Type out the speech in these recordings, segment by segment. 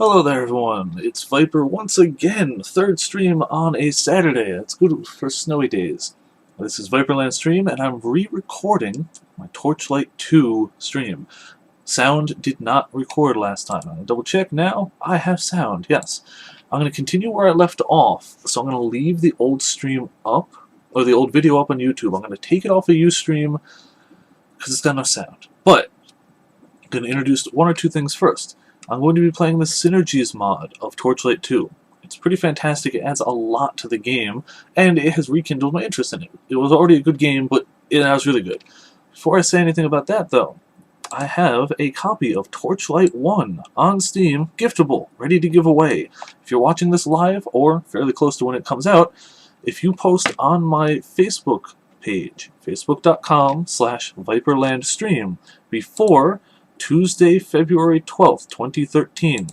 Hello there everyone, it's Viper once again, third stream on a Saturday. That's good for snowy days. This is Viperland stream and I'm re-recording my Torchlight 2 stream. Sound did not record last time. I'm going to double check now. I have sound, yes. I'm going to continue where I left off, so I'm going to leave the old stream up, or the old video up on YouTube. I'm going to take it off of Ustream because it's got no sound. But I'm going to introduce one or two things first. I'm going to be playing the Synergies mod of Torchlight 2. It's pretty fantastic, it adds a lot to the game, and it has rekindled my interest in it. It was already a good game, but it was really good. Before I say anything about that, though, I have a copy of Torchlight 1 on Steam, giftable, ready to give away. If you're watching this live, or fairly close to when it comes out, if you post on my Facebook page, facebook.com/ViperlandStream, before Tuesday, February 12th, 2013,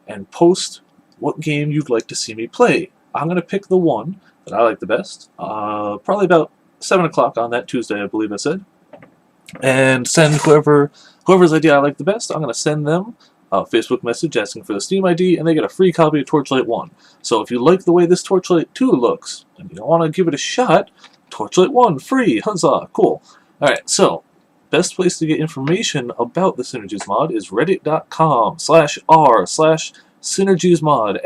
and post what game you'd like to see me play. I'm going to pick the one that I like the best, probably about 7 o'clock on that Tuesday, I believe I said, and send whoever's idea I like the best, I'm going to send them a Facebook message asking for the Steam ID, and they get a free copy of Torchlight 1. So if you like the way this Torchlight 2 looks, and you want to give it a shot, Torchlight 1, free, huzzah, cool. Alright, so best place to get information about the Synergies mod is reddit.com/r/SynergiesMod, SYNERGIES mod.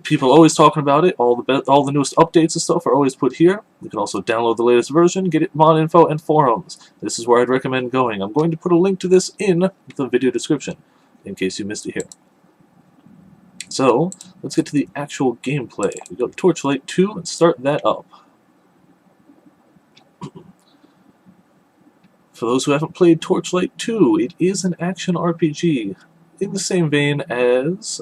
People are always talking about it. All the newest updates and stuff are always put here. You can also download the latest version, get it mod info and forums. This is where I'd recommend going. I'm going to put a link to this in the video description in case you missed it here. So, let's get to the actual gameplay. We go to Torchlight 2 and start that up. For those who haven't played Torchlight 2, it is an action RPG in the same vein as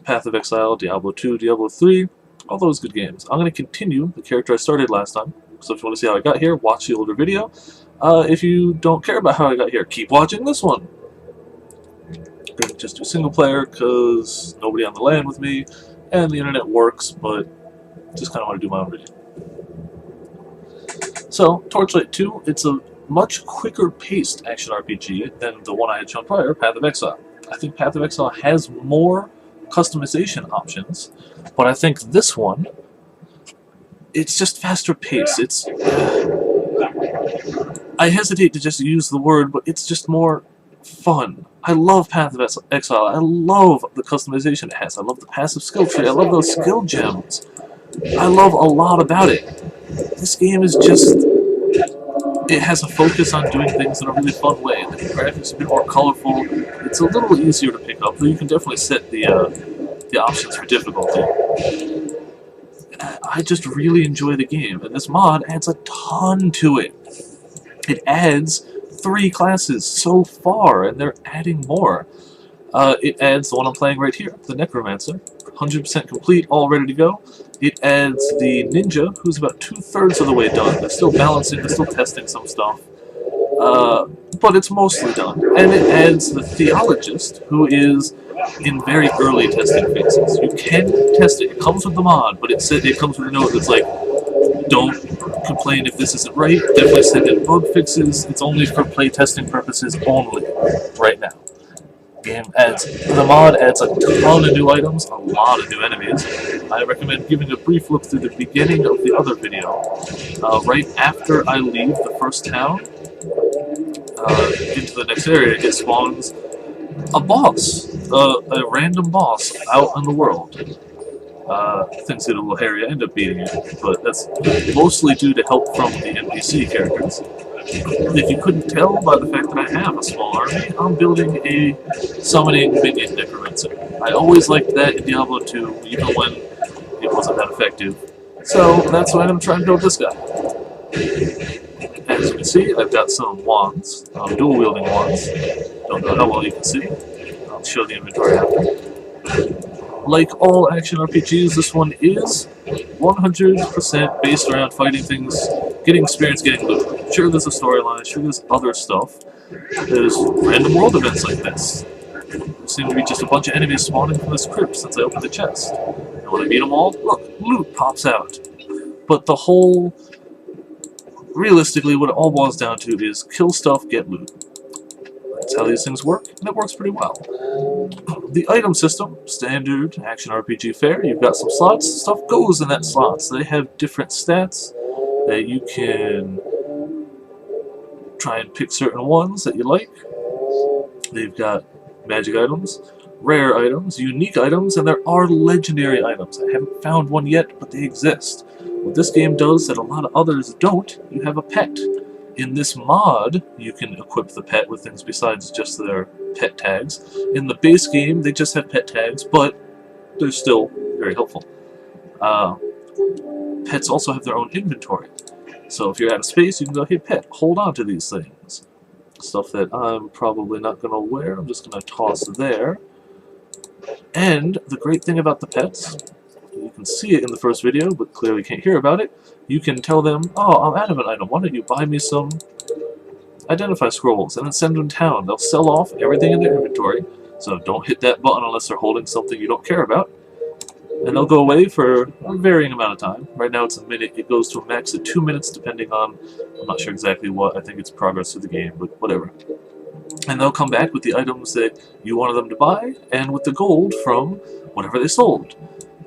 Path of Exile, Diablo 2, Diablo 3, all those good games. I'm going to continue the character I started last time, so if you want to see how I got here, watch the older video. If you don't care about how I got here, keep watching this one. I'm going to just do single player because nobody on the LAN with me, and the internet works, but just kind of want to do my own video. So, Torchlight 2, it's a much quicker paced action RPG than the one I had shown prior, Path of Exile. I think Path of Exile has more customization options, but I think this one, it's just faster paced. It's I hesitate to just use the word, but it's just more fun. I love Path of Exile. I love the customization it has. I love the passive skill tree. I love those skill gems. I love a lot about it. This game is just, it has a focus on doing things in a really fun way. The graphics are a bit more colorful. It's a little easier to pick up, though you can definitely set the options for difficulty. I just really enjoy the game, and this mod adds a ton to it. It adds 3 classes so far, and they're adding more. It adds the one I'm playing right here, the Necromancer, 100% complete, all ready to go. It adds the Ninja, who's about 2/3 of the way done. They're still balancing, they're still testing some stuff, but it's mostly done. And it adds the Theologist, who is in very early testing phases. You can test it. It comes with the mod, but it comes with a note that's like, don't complain if this isn't right, definitely send in bug fixes, it's only for playtesting purposes only, right now. The mod adds a ton of new items, a lot of new enemies. I recommend giving a brief look through the beginning of the other video. Right after I leave the first town, into the next area, it spawns a boss, a random boss out in the world. Things get a little hairy, I end up beating it, but that's mostly due to help from the NPC characters. If you couldn't tell by the fact that I have a small army, I'm building a summoning minion Necromancer. I always liked that in Diablo 2, even when it wasn't that effective. So that's why I'm trying to build this guy. As you can see, I've got some wands, dual-wielding wands. Don't know how well you can see. I'll show the inventory after. Like all action RPGs, this one is 100% based around fighting things, getting experience, getting loot. Sure, there's a storyline, sure there's other stuff. There's random world events like this. There seem to be just a bunch of enemies spawning from this crypt since I opened the chest. And when I beat them all, look, loot pops out. But the whole realistically, what it all boils down to is kill stuff, get loot. That's how these things work, and it works pretty well. The item system, standard action RPG fare. You've got some slots, stuff goes in that slots. They have different stats that you can try and pick certain ones that you like. They've got magic items, rare items, unique items, and there are legendary items. I haven't found one yet, but they exist. What this game does that a lot of others don't, you have a pet. In this mod, you can equip the pet with things besides just their pet tags. In the base game, they just have pet tags, but they're still very helpful. Pets also have their own inventory. So if you're out of space, you can go, hey pet, hold on to these things. Stuff that I'm probably not going to wear, I'm just going to toss there. And the great thing about the pets, you can see it in the first video, but clearly can't hear about it. You can tell them, oh, I'm out of an item, why don't you buy me some identify scrolls, and then send them to town. They'll sell off everything in their inventory, so don't hit that button unless they're holding something you don't care about. And they'll go away for a varying amount of time. Right now it's a minute, it goes to a max of 2 minutes depending on, I'm not sure exactly what, I think it's progress through the game, but whatever. And they'll come back with the items that you wanted them to buy, and with the gold from whatever they sold.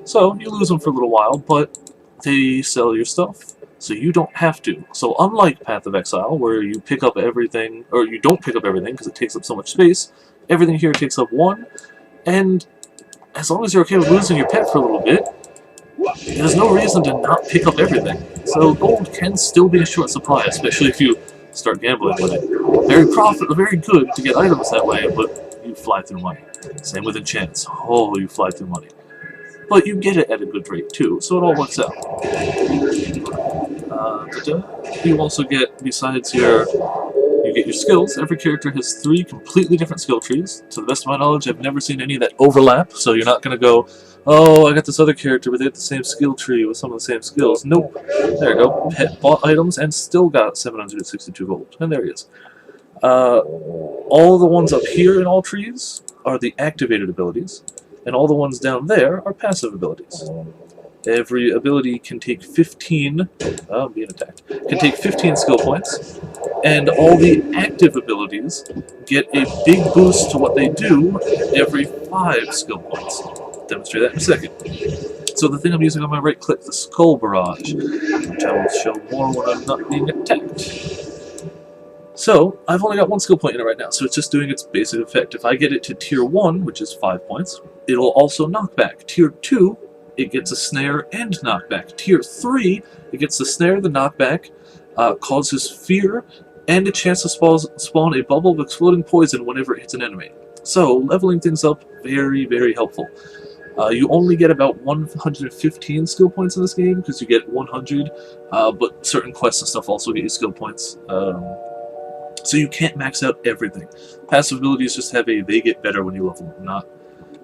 So, you lose them for a little while, but they sell your stuff, so you don't have to. So unlike Path of Exile, where you pick up everything, or you don't pick up everything because it takes up so much space, everything here takes up 1, and as long as you're okay with losing your pet for a little bit, there's no reason to not pick up everything. So gold can still be in short supply, especially if you start gambling with it. Very good to get items that way, but you fly through money. Same with enchants. Oh, you fly through money. But you get it at a good rate too, so it all works out. You also get, besides you get your skills. Every character has 3 completely different skill trees. To the best of my knowledge, I've never seen any that overlap, so you're not going to go, oh, I got this other character, but they have the same skill tree with some of the same skills. Nope. There you go. Pet bought items and still got 762 gold. And there he is. All the ones up here in all trees are the activated abilities, and all the ones down there are passive abilities. Every ability can take 15, I'm being attacked, can take 15 skill points, and all the active abilities get a big boost to what they do every 5 skill points. I'll demonstrate that in a second. So the thing I'm using on my right click, the Skull Barrage, which I will show more when I'm not being attacked. So, I've only got 1 skill point in it right now, so it's just doing its basic effect. If I get it to Tier 1, which is 5 points, it'll also knock back. Tier 2, it gets a snare and knockback. Tier 3, it gets the snare, the knockback, causes fear, and a chance to spawn a bubble of exploding poison whenever it hits an enemy. So, leveling things up, very, very helpful. You only get about 115 skill points in this game, because you get 100, but certain quests and stuff also get you skill points. So you can't max out everything. Passive abilities just have they get better when you level them, not...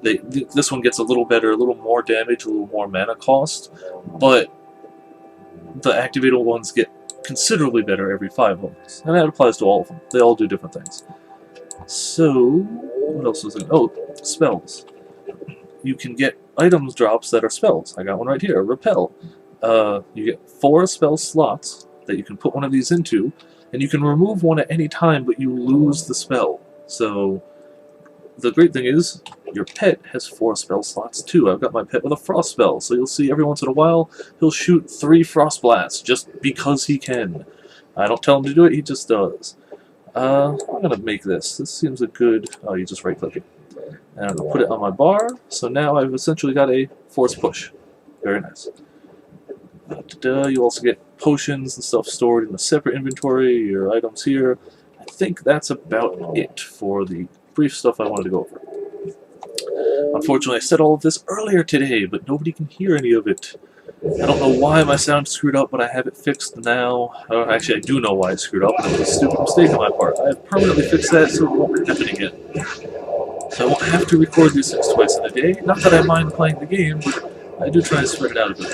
this one gets a little better, a little more damage, a little more mana cost, but the activated ones get considerably better every 5 levels. And that applies to all of them. They all do different things. So, what else is it? Oh, spells. You can get items drops that are spells. I got one right here, Repel. You get 4 spell slots that you can put one of these into, and you can remove one at any time, but you lose the spell. So, the great thing is, your pet has 4 spell slots too. I've got my pet with a frost spell, so you'll see every once in a while, he'll shoot 3 frost blasts, just because he can. I don't tell him to do it, he just does. I'm gonna make this. This seems a good... oh, you just right-click it. And I'm gonna put it on my bar, so now I've essentially got a force push. Very nice. You also get potions and stuff stored in a separate inventory, your items here. I think that's about it for the brief stuff I wanted to go over. Unfortunately, I said all of this earlier today, but nobody can hear any of it. I don't know why my sound screwed up, but I have it fixed now. Actually, I do know why it screwed up, and it was a stupid mistake on my part. I have permanently fixed that so it won't happen again. So I won't have to record these things twice in a day. Not that I mind playing the game, but I do try to spread it out a bit.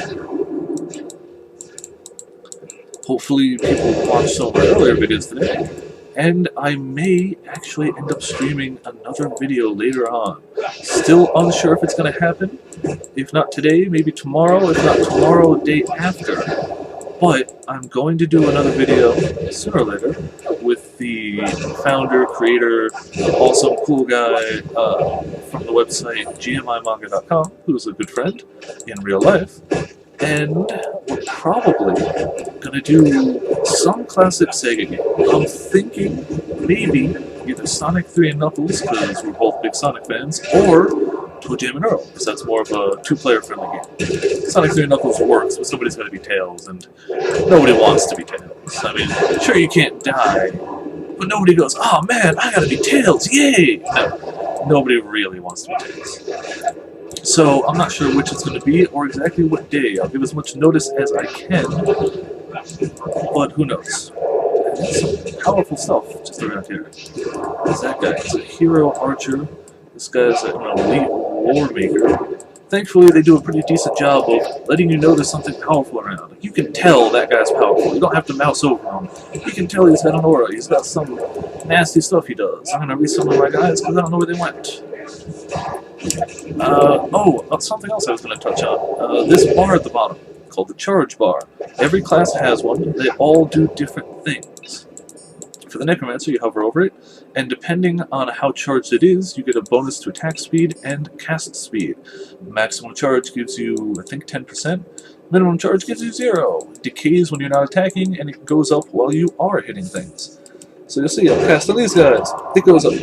Hopefully people watched some of my earlier videos today, and I may actually end up streaming another video later on. Still unsure if it's going to happen. If not today, maybe tomorrow. If not tomorrow, the day after. But I'm going to do another video sooner or later with the founder, creator, awesome, cool guy from the website gmimanga.com, who's a good friend in real life. And we're probably going to do some classic Sega game. I'm thinking maybe either Sonic 3 and Knuckles, because we're both big Sonic fans, or Toe Jam and Earl, because that's more of a two-player friendly game. Sonic 3 and Knuckles works, but somebody's got to be Tails, and nobody wants to be Tails. I mean, sure, you can't die, but nobody goes, oh man, I gotta be Tails, yay! No, nobody really wants to be Tails. So I'm not sure which it's going to be or exactly what day. I'll give as much notice as I can, but who knows. There's some powerful stuff just around here. There's that guy. He's a hero archer. This guy's an elite war maker. Thankfully, they do a pretty decent job of letting you know there's something powerful around. You can tell that guy's powerful. You don't have to mouse over him. You can tell he's got an aura. He's got some nasty stuff he does. I'm going to resummon my guys because I don't know where they went. Something else I was going to touch on. This bar at the bottom, called the charge bar. Every class has one. They all do different things. For the Necromancer, you hover over it, and depending on how charged it is, you get a bonus to attack speed and cast speed. Maximum charge gives you, I think, 10%. Minimum charge gives you 0. It decays when you're not attacking, and it goes up while you are hitting things. So you'll see, I'll cast on these guys, it goes up.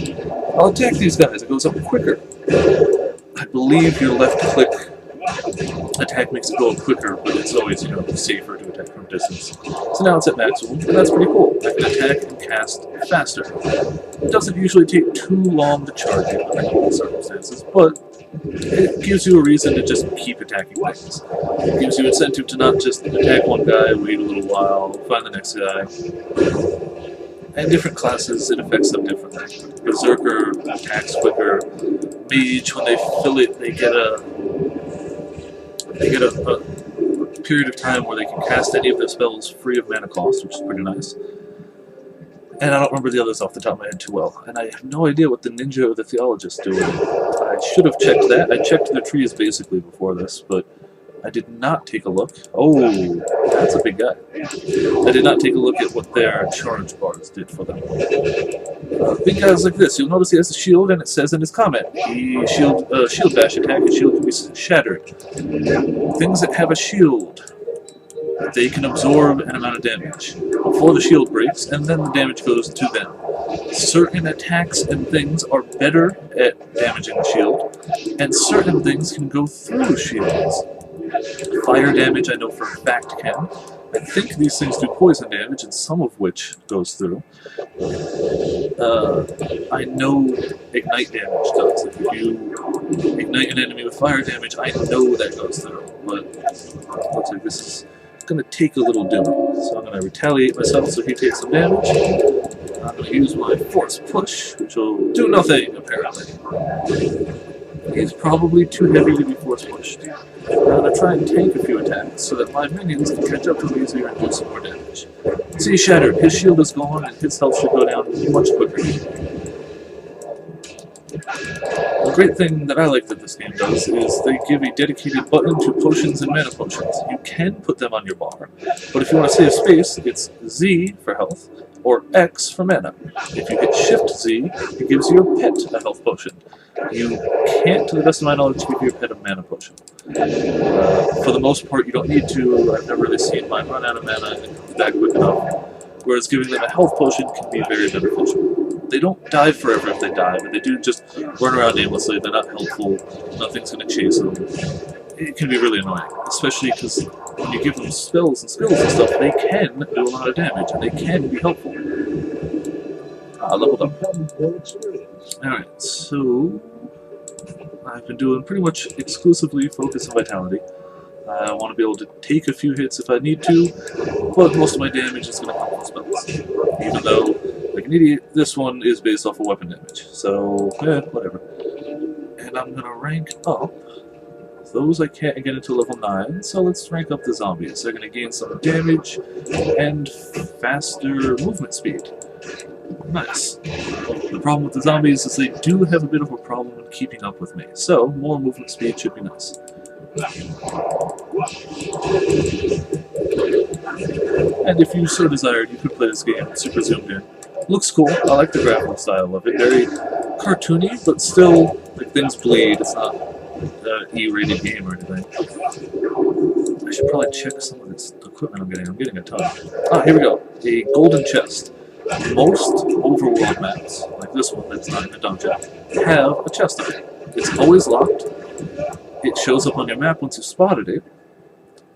I'll attack these guys, it goes up quicker. I believe your left click attack makes it go up quicker, but it's always, safer to attack from distance. So now it's at maximum, and that's pretty cool. I can attack and cast faster. It doesn't usually take too long to charge it under normal circumstances, but it gives you a reason to just keep attacking things. It gives you incentive to not just attack one guy, wait a little while, find the next guy. And different classes, it affects them differently. Berserker attacks quicker. Mage, when they fill it, they get a period of time where they can cast any of their spells free of mana cost, which is pretty nice. And I don't remember the others off the top of my head too well. And I have no idea what the ninja or the theologist do. I should have checked that. I checked the trees basically before this, but I did not take a look. Oh, that's a big guy. I did not take a look at what their charge bars did for them. Big guys like this, you'll notice he has a shield, and it says in his comment, the shield bash attack, his shield can be shattered. Things that have a shield, they can absorb an amount of damage before the shield breaks, and then the damage goes to them. Certain attacks and things are better at damaging the shield, and certain things can go through shields. Fire damage, I know for a fact, can. I think these things do poison damage, and some of which goes through. I know ignite damage does. If you ignite an enemy with fire damage, I know that goes through. But it looks like this is going to take a little doing. So I'm going to retaliate myself so he takes some damage. I'm going to use my force push, which will do nothing, apparently. He's probably too heavy to be force pushed. I'm going to try and tank a few attacks so that my minions can catch up to him easier and do some more damage. See, he's shattered. His shield is gone and his health should go down much quicker. The great thing that I like that this game does is they give a dedicated button to potions and mana potions. You can put them on your bar, but if you want to save space, it's Z for health, or X for mana. If you hit Shift Z, it gives your pet a health potion. You can't, to the best of my knowledge, give your pet a mana potion. For the most part, you don't need to. I've never really seen mine run out of mana and it comes back quick enough, whereas giving them a health potion can be very beneficial. They don't die forever if they die, but they do just run around aimlessly. They're not helpful. Nothing's going to chase them. It can be really annoying, especially because when you give them spells and skills and stuff, they can do a lot of damage, and they can be helpful. Leveled up. Alright, so I've been doing pretty much exclusively focus and vitality. I want to be able to take a few hits if I need to, but most of my damage is going to come from spells. Even though, like an idiot, this one is based off of weapon damage. So, whatever. And I'm going to rank up. Those I can't get into level 9, so let's rank up the zombies. They're going to gain some damage and faster movement speed. Nice. The problem with the zombies is they do have a bit of a problem in keeping up with me, so more movement speed should be nice. And if you so desired, you could play this game super zoomed in. Looks cool. I like the graphical style of it. Very cartoony, but still, like, things bleed. It's not an E-rated game or anything. I should probably check some of this equipment I'm getting. I'm getting a ton. Ah, here we go. A golden chest. Most overworld maps, like this one that's not in a dungeon, have a chest in it. It's always locked. It shows up on your map once you've spotted it.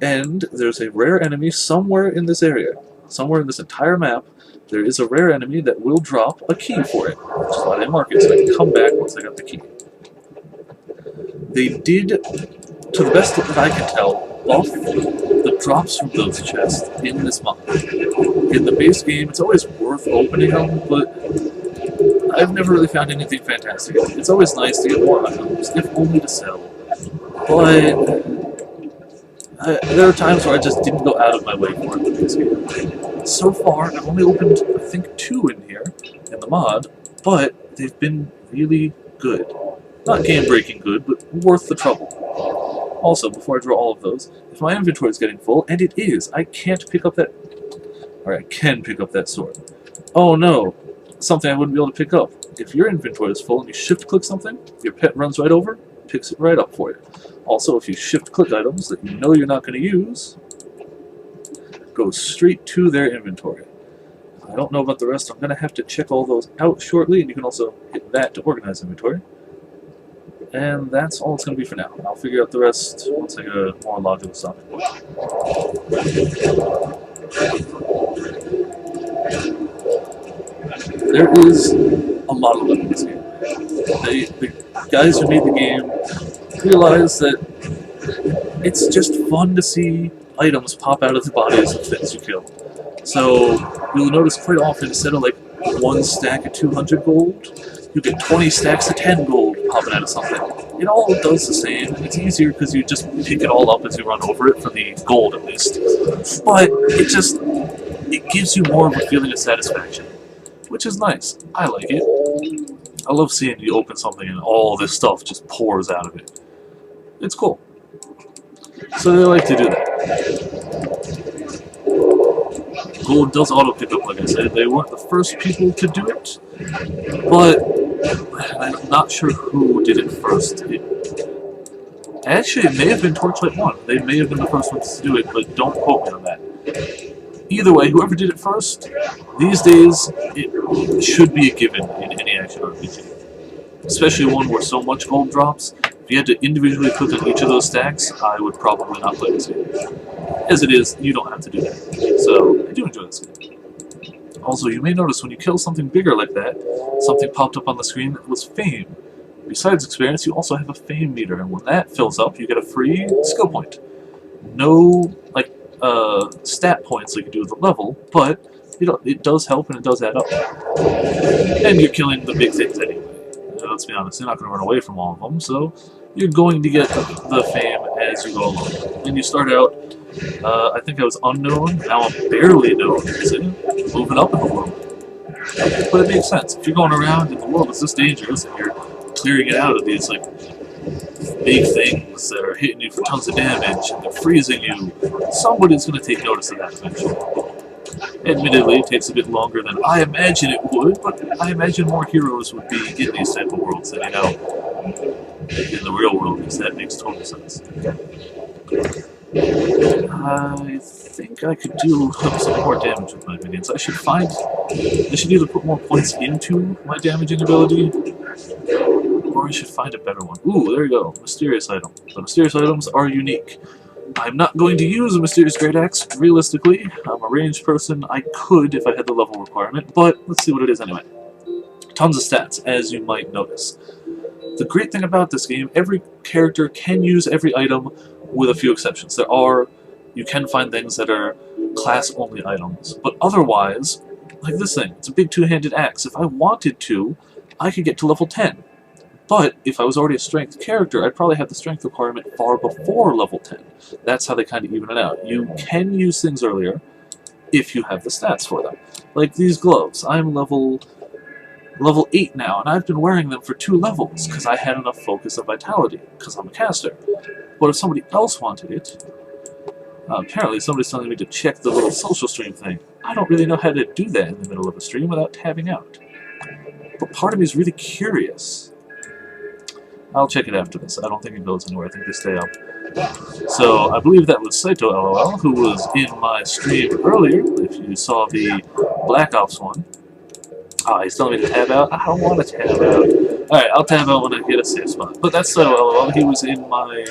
And there's a rare enemy somewhere in this area. Somewhere in this entire map, there is a rare enemy that will drop a key for it, which is why they mark it, so I can come back once I got the key. They did, to the best that I can tell, buff the drops from those chests in this mod. In the base game, it's always worth opening them, but I've never really found anything fantastic. It's always nice to get more items, if only to sell. But there are times where I just didn't go out of my way for it in this game. So far, I've only opened, I think, 2 in here, in the mod, but they've been really good. Not game-breaking good, but worth the trouble. Also, before I draw all of those, if my inventory is getting full, and it is, I can't pick up that... Or I can pick up that sword. Oh no! Something I wouldn't be able to pick up. If your inventory is full and you shift-click something, your pet runs right over, picks it right up for you. Also, if you shift-click items that you know you're not going to use, go straight to their inventory. I don't know about the rest. I'm going to have to check all those out shortly, and you can also hit that to organize inventory. And that's all it's going to be for now. I'll figure out the rest once I get a more logical stopping point. There is a lot of them in this game. The guys who made the game realize that it's just fun to see items pop out of the bodies of things you kill. So you'll notice quite often, instead of like 1 stack of 200 gold, you get 20 stacks of 10 gold popping out of something. It all does the same, and it's easier because you just pick it all up as you run over it, for the gold at least. But it gives you more of a feeling of satisfaction, which is nice. I like it. I love seeing you open something and all this stuff just pours out of it. It's cool. So they like to do that. Gold does auto pick up, like I said. They weren't the first people to do it, but I'm not sure who did it first. Actually, it may have been Torchlight 1. They may have been the first ones to do it, but don't quote me on that. Either way, whoever did it first, these days, it should be a given in any action RPG. Especially one where so much gold drops. If you had to individually click on each of those stacks, I would probably not play this game. As it is, you don't have to do that. So, I do enjoy this game. Also, you may notice when you kill something bigger like that, something popped up on the screen that was fame. Besides experience, you also have a fame meter, and when that fills up, you get a free skill point. No, like, stat points like you do with the level, but it does help and it does add up. And you're killing the big things anyway. Let's be honest, you're not going to run away from all of them, so you're going to get the fame as you go along. And you start out, I think I was unknown, now I'm barely known, moving up in the world. But it makes sense. If you're going around and the world is this dangerous and you're clearing it out of these, like, big things that are hitting you for tons of damage and they're freezing you, somebody's going to take notice of that eventually. Admittedly, it takes a bit longer than I imagine it would, but I imagine more heroes would be in these type of worlds than, in the real world, because that makes total sense. I think I could do some more damage with my minions. I should either put more points into my damaging ability, or I should find a better one. Ooh, there you go. Mysterious item. The mysterious items are unique. I'm not going to use a Mysterious Great Axe, realistically. I'm a ranged person. I could if I had the level requirement, but let's see what it is anyway. Tons of stats, as you might notice. The great thing about this game, every character can use every item with a few exceptions. You can find things that are class-only items, but otherwise, like this thing, it's a big two-handed axe. If I wanted to, I could get to level 10. But if I was already a strength character, I'd probably have the strength requirement far before level 10. That's how they kind of even it out. You can use things earlier if you have the stats for them. Like these gloves. I'm level 8 now, and I've been wearing them for 2 levels because I had enough focus and vitality, because I'm a caster. But if somebody else wanted it, Apparently somebody's telling me to check the little social stream thing. I don't really know how to do that in the middle of a stream without tabbing out. But part of me is really curious. I'll check it after this. I don't think it goes anywhere. I think they stay up. So, I believe that was Saito LOL, who was in my stream earlier, if you saw the Black Ops one. He's telling me to tab out. I don't want to tab out. Alright, I'll tab out when I get a safe spot. But that's Saito LOL. He was in my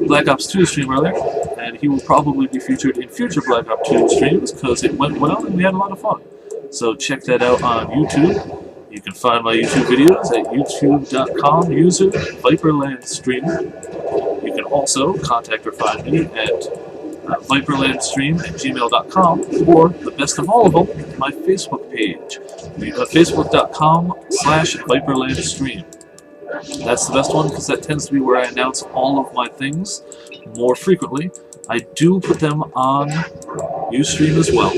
Black Ops 2 stream earlier, and he will probably be featured in future Black Ops 2 streams, because it went well and we had a lot of fun. So check that out on YouTube. You can find my YouTube videos at youtube.com user Viperland stream. You can also contact or find me at viperlandstream@gmail.com, or, the best of all of them, my Facebook page, facebook.com/viperlandstream. That's the best one, because that tends to be where I announce all of my things more frequently. I do put them on Ustream as well.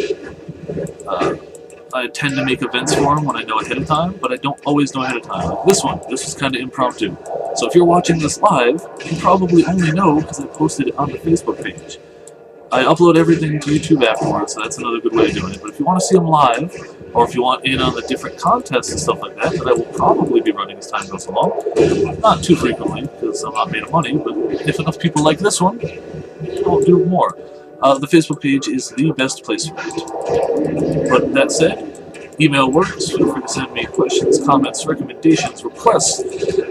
I tend to make events for them when I know ahead of time, but I don't always know ahead of time. Like this was kind of impromptu. So if you're watching this live, you probably only know because I posted it on the Facebook page. I upload everything to YouTube afterwards, so that's another good way of doing it. But if you want to see them live, or if you want in on the different contests and stuff like that, that I will probably be running as time goes along. Not too frequently, because I'm not made of money, but if enough people like this one, I'll do more. The Facebook page is the best place for it. But that said, email works. Feel free to send me questions, comments, recommendations, requests,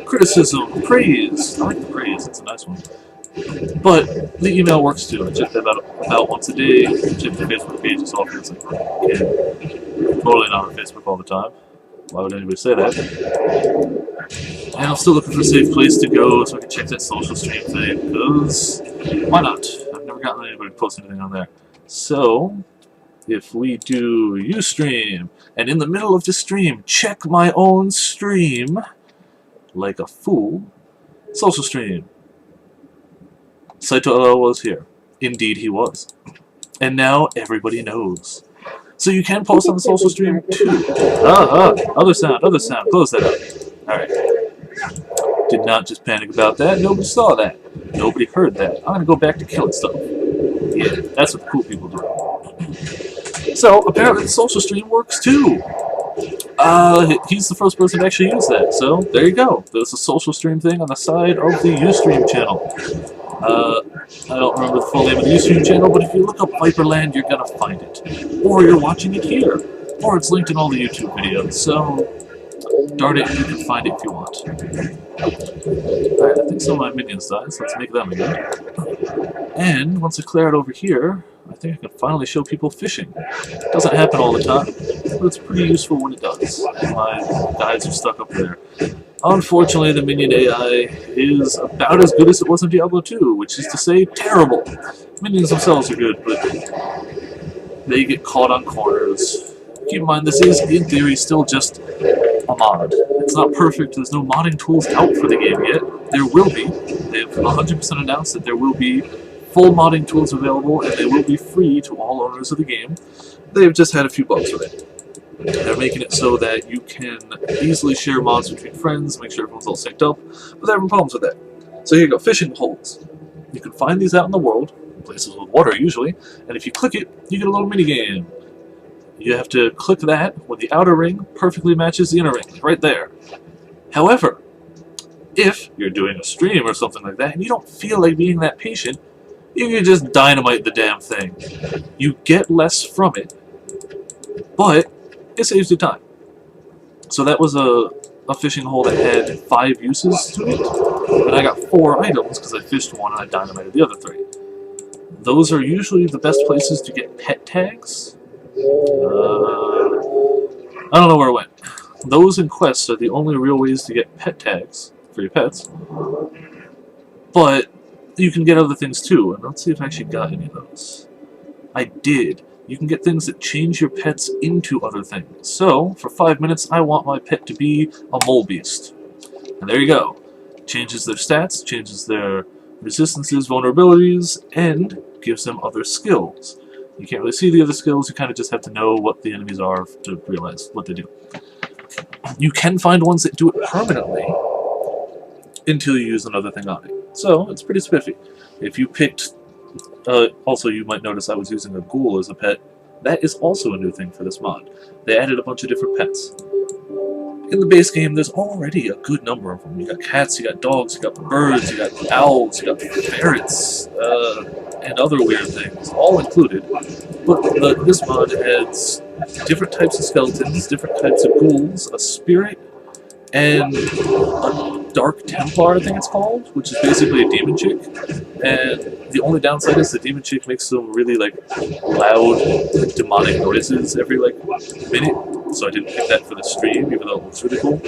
criticism, praise. I like the praise, it's a nice one. But the email works too. I check that about once a day. Check the Facebook page as often as I can. I'm totally not on Facebook all the time. Why would anybody say that? And I'm still looking for a safe place to go so I can check that social stream thing, because why not? I've never gotten anybody to post anything on there. So, if we do Ustream, and in the middle of the stream, check my own stream, like a fool, social stream. Saito LL was here. Indeed he was. And now everybody knows. So you can post on the social stream too. Other sound, close that up. Alright. Did not just panic about that, nobody saw that. Nobody heard that. I'm gonna go back to killing stuff. Yeah, that's what the cool people do. So, apparently the social stream works too. He's the first person to actually use that, so there you go. There's a social stream thing on the side of the Ustream channel. I don't remember the full name of the Ustream channel, but if you look up Viperland, you're gonna find it. Or you're watching it here. Or it's linked in all the YouTube videos, so darn it, you can find it if you want. Alright, I think some of my minions died, so let's make them again. And once I clear it over here, I think I can finally show people fishing. It doesn't happen all the time, but it's pretty useful when it does. My guys are stuck up there. Unfortunately, the minion AI is about as good as it was in Diablo 2, which is to say, terrible. Minions themselves are good, but they get caught on corners. Keep in mind, this is, in theory, still just a mod. It's not perfect, there's no modding tools out for the game yet. There will be. They've 100% announced that there will be full modding tools available, and they will be free to all owners of the game. They've just had a few bugs with it. They're making it so that you can easily share mods between friends, make sure everyone's all synced up, but they're having problems with that. So here you go, fishing holes. You can find these out in the world, places with water usually, and if you click it, you get a little mini game. You have to click that when the outer ring perfectly matches the inner ring, right there. However, if you're doing a stream or something like that, and you don't feel like being that patient, you can just dynamite the damn thing. You get less from it, but it saves you time. So that was a fishing hole that had 5 uses to it, and I got 4 items because I fished one and I dynamited the other 3. Those are usually the best places to get pet tags. I don't know where it went. Those and quests are the only real ways to get pet tags for your pets. But you can get other things too, and let's see if I actually got any of those. I did. You can get things that change your pets into other things. So, for 5 minutes, I want my pet to be a mole beast. And there you go. Changes their stats, changes their resistances, vulnerabilities, and gives them other skills. You can't really see the other skills, you kind of just have to know what the enemies are to realize what they do. You can find ones that do it permanently until you use another thing on it. So, it's pretty spiffy. If you picked Also, you might notice I was using a ghoul as a pet. That is also a new thing for this mod. They added a bunch of different pets. In the base game, there's already a good number of them. You got cats, you got dogs, you got birds, you got owls, you got ferrets, and other weird things, all included. But this mod adds different types of skeletons, different types of ghouls, a spirit, and a Dark Templar, I think it's called, which is basically a demon chick. And the only downside is the demon chick makes some really loud, demonic noises every minute. So I didn't pick that for the stream, even though it looks really cool.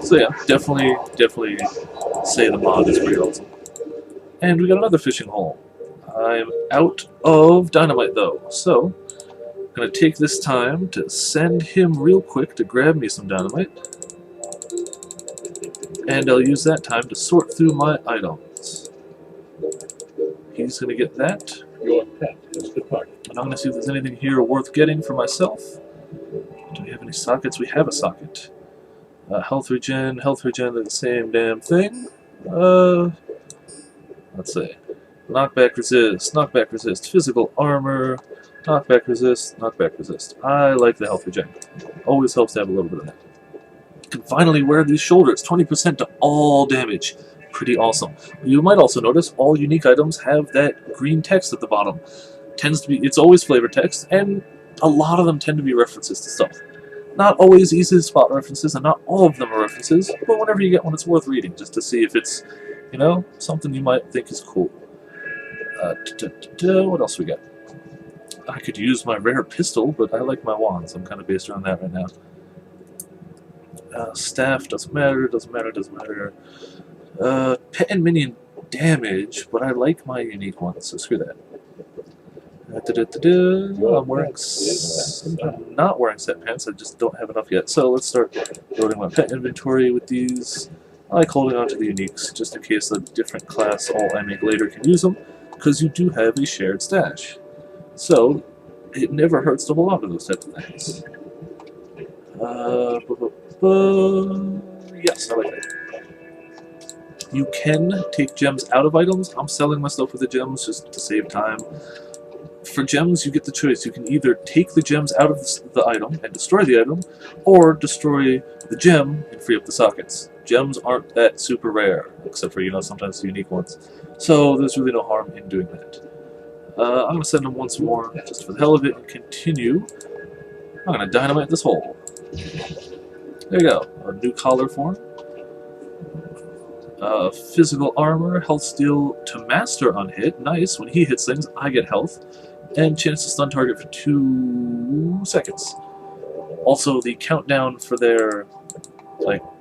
So yeah, definitely say the mod is pretty awesome. And we got another fishing hole. I'm out of dynamite though, so I'm gonna take this time to send him real quick to grab me some dynamite. And I'll use that time to sort through my items. He's going to get that. Your pet is departed. And I'm going to see if there's anything here worth getting for myself. Do we have any sockets? We have a socket. Health regen, they're the same damn thing. Let's see. Knockback resist, physical armor, knockback resist. I like the health regen. Always helps to have a little bit of that. Can finally wear these shoulders, 20% to all damage. Pretty awesome. You might also notice all unique items have that green text at the bottom. It's always flavor text, and a lot of them tend to be references to stuff. Not always easy to spot references, and not all of them are references, but whenever you get one, it's worth reading, just to see if it's, something you might think is cool. What else we got? I could use my rare pistol, but I like my wands. I'm kind of based around that right now. Staff doesn't matter. Pet and minion damage, but I like my unique ones, so screw that. I'm not wearing set pants, I just don't have enough yet. So let's start loading my pet inventory with these. I like holding on to the uniques, just in case a different class all I make later can use them, because you do have a shared stash. So it never hurts to hold on to those types of things. Yes, I like that. You can take gems out of items. I'm selling my stuff with the gems just to save time. For gems, you get the choice. You can either take the gems out of the item and destroy the item, or destroy the gem and free up the sockets. Gems aren't that super rare, except for, sometimes the unique ones. So there's really no harm in doing that. I'm going to send them once more, just for the hell of it, and continue. I'm going to dynamite this hole. There you go. A new collar form. Physical armor, health steal to master on hit. Nice. When he hits things, I get health. And chance to stun target for 2 seconds. Also, the countdown for their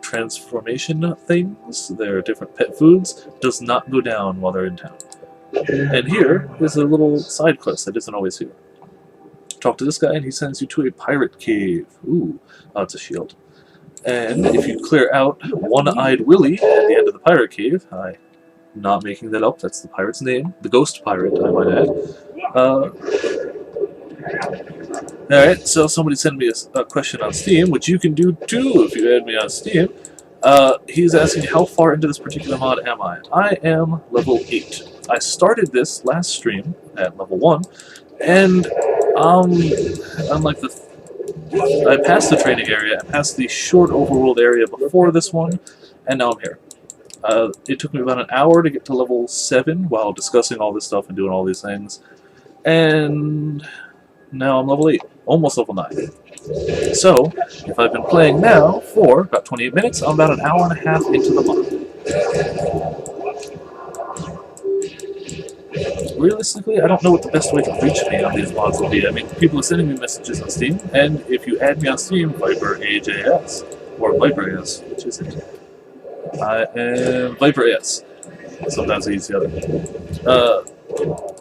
transformation things, their different pet foods, does not go down while they're in town. And here is a little side quest that isn't always here. Talk to this guy and he sends you to a pirate cave. Ooh, it's a shield. And if you clear out One-Eyed Willie at the end of the pirate cave, I'm not making that up, that's the pirate's name, the ghost pirate, I might add. Alright, so somebody sent me a question on Steam, which you can do too if you add me on Steam. He's asking how far into this particular mod am I? I am level 8. I started this last stream at level 1, and unlike I passed the training area, I passed the short overworld area before this one, and now I'm here. It took me about an hour to get to level 7 while discussing all this stuff and doing all these things, and now I'm level 8, almost level 9. So, if I've been playing now for about 28 minutes, I'm about an hour and a half into the mod. Realistically, I don't know what the best way to reach me on these mods will be. I mean, people are sending me messages on Steam, and if you add me on Steam, Viper AJS, or Viper AS, which is it? I am Viper AS. Sometimes I use the other.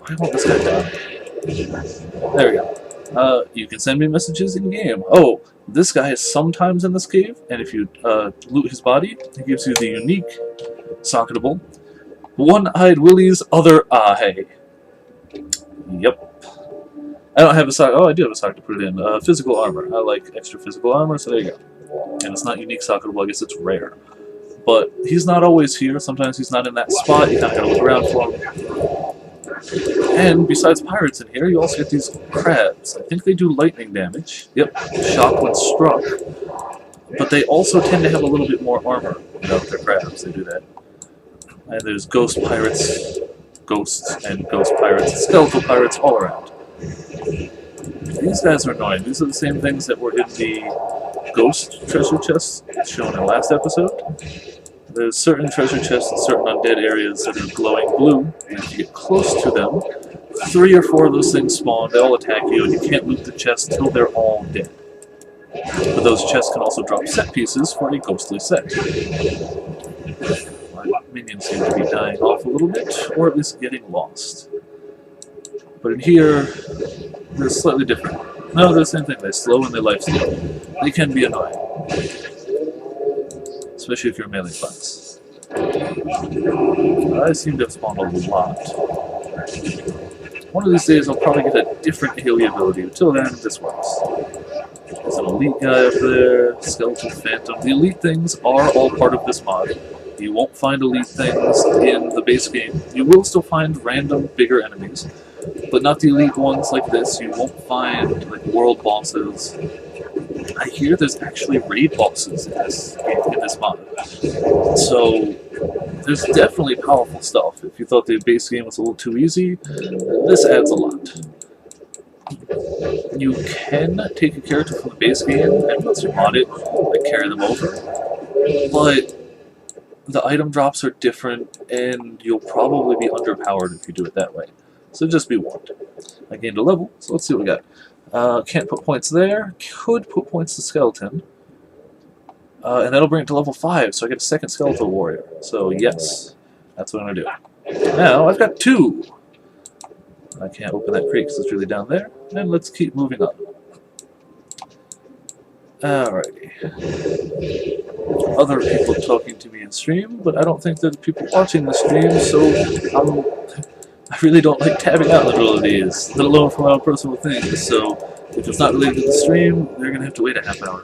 I want this guy down. There we go. You can send me messages in-game. Oh, this guy is sometimes in this cave, and if you loot his body, he gives you the unique socketable One-Eyed Willie's Other Eye. Yep. I don't have a sock. Oh, I do have a sock to put it in. Physical armor. I like extra physical armor, so there you go. And it's not unique socketable, I guess it's rare. But he's not always here. Sometimes he's not in that spot. You kind of gotta look around for him. And besides pirates in here, you also get these crabs. I think they do lightning damage. Yep, shock when struck. But they also tend to have a little bit more armor. You know, they're crabs, they do that. And there's ghost pirates, ghosts and ghost pirates, skeletal pirates all around. These guys are annoying. These are the same things that were in the ghost treasure chests shown in the last episode. There's certain treasure chests in certain undead areas that are glowing blue, and if you get close to them, 3 or 4 of those things spawn, they all attack you, and you can't loot the chest till they're all dead. But those chests can also drop set pieces for a ghostly set. My minions seem to be dying off a little bit, or at least getting lost. But in here, they're slightly different. No, they're the same thing. They slow and they life steal. They can be annoying. Especially if you're a melee class. I seem to have spawned a lot. One of these days I'll probably get a different Haley ability. Until then, this works. There's an elite guy up there, skeleton phantom. The elite things are all part of this mod. You won't find elite things in the base game. You will still find random bigger enemies, but not the elite ones like this. You won't find like world bosses. I hear there's actually raid bosses in this mod. So there's definitely powerful stuff. If you thought the base game was a little too easy, this adds a lot. You can take a character from the base game and once you mod it, like carry them over. But the item drops are different and you'll probably be underpowered if you do it that way. So just be warned. I gained a level, so let's see what we got. Can't put points there. Could put points to skeleton. And that'll bring it to level 5, so I get a second skeletal warrior. So yes, that's what I'm going to do. Now, I've got 2. I can't open that crate because it's really down there. And let's keep moving on. Alrighty. Other people talking to me in stream, but I don't think there's people watching the stream, so I really don't like tabbing out in the middle of these, let alone for my own personal things, so if it's not related to the stream, they're going to have to wait a half hour.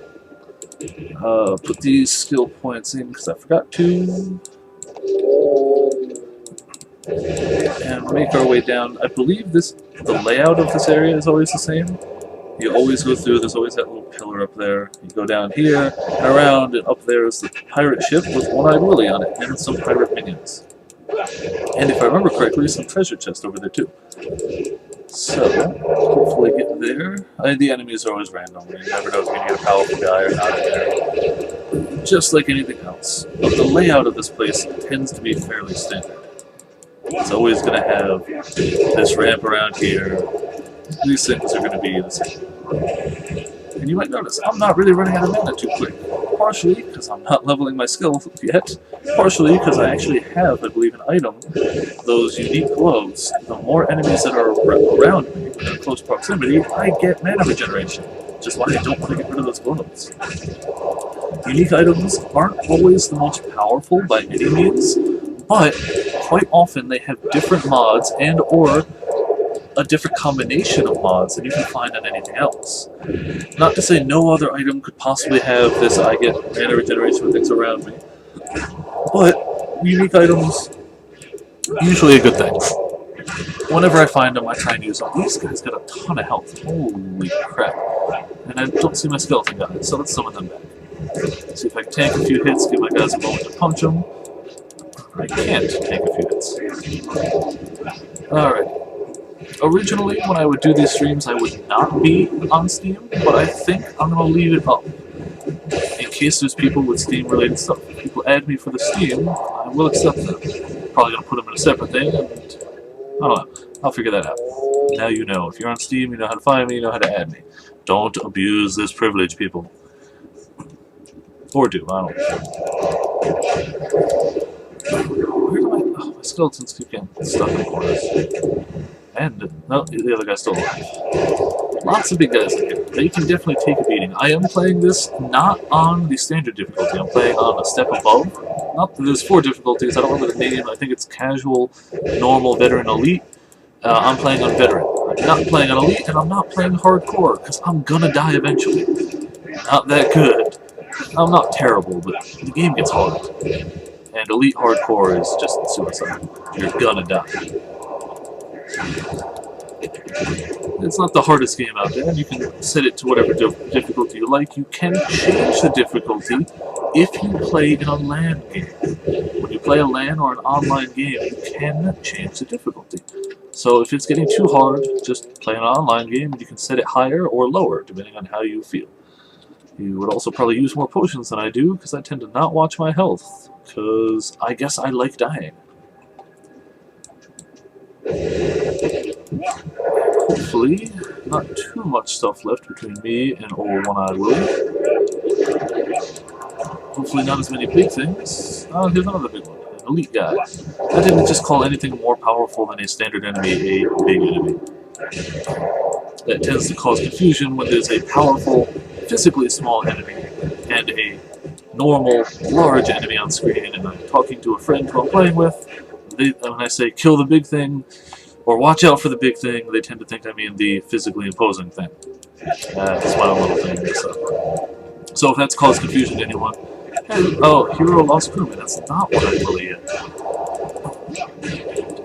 Put these skill points in because I forgot to. And make our way down. I believe the layout of this area is always the same. You always go through, there's always that little pillar up there. You go down here, and around, and up there is the pirate ship with One-Eyed Willy on it, and some pirate minions. And if I remember correctly, some treasure chest over there too. So, hopefully get there. The enemies are always random. You never know if you're going to get a powerful guy or not in there. Just like anything else. But the layout of this place tends to be fairly standard. It's always going to have this ramp around here. These things are going to be the same. And you might notice, I'm not really running out of mana too quick. Partially because I'm not leveling my skill yet. Partially because I actually have, I believe, an item. Those unique gloves. The more enemies that are around me, in close proximity, I get mana regeneration. Which is why I don't want to get rid of those gloves. Unique items aren't always the most powerful by any means, but quite often they have different mods and or a different combination of mods than you can find on anything else. Not to say no other item could possibly have this I get mana regeneration with things around me, but unique items, usually a good thing. Whenever I find them, I try and use them. These guys got a ton of health. Holy crap. And I don't see my skeleton guys, so let's summon them back. See if I can tank a few hits, give my guys a moment to punch them. I can't tank a few hits. Alright. Originally, when I would do these streams, I would not be on Steam, but I think I'm going to leave it up. In case there's people with Steam-related stuff. If people add me for the Steam, I will accept them. Probably going to put them in a separate thing, and I don't know. I'll figure that out. Now you know. If you're on Steam, you know how to find me, you know how to add me. Don't abuse this privilege, people. Or do, I don't care. Where do I... Oh, my skeletons keep getting stuck in the corners. And, no, the other guy's still alive. Lots of big guys in here. They can definitely take a beating. I am playing this not on the standard difficulty. I'm playing on a step above. Not that there's 4 difficulties. I don't remember the name. I think it's casual, normal, veteran, elite. I'm playing on veteran. I'm not playing on elite, and I'm not playing hardcore, because I'm gonna die eventually. Not that good. I'm not terrible, but the game gets hard. And elite hardcore is just suicide. You're gonna die. It's not the hardest game out there, and you can set it to whatever difficulty you like. You can change the difficulty if you play in a LAN game. When you play a LAN or an online game, you can change the difficulty. So if it's getting too hard, just play an online game, and you can set it higher or lower, depending on how you feel. You would also probably use more potions than I do, because I tend to not watch my health, because I guess I like dying. Hopefully, not too much stuff left between me and old One-Eyed Willie. Hopefully not as many big things. Oh, here's another big one. An elite guy. I didn't just call anything more powerful than a standard enemy a big enemy. That tends to cause confusion when there's a powerful, physically small enemy and a normal, large enemy on screen, and I'm talking to a friend who I'm playing with. When I say kill the big thing, or watch out for the big thing, they tend to think I mean the physically imposing thing. That's my own little thing. So if that's caused confusion to anyone, hey, oh, hero lost crewman, that's not what I really am.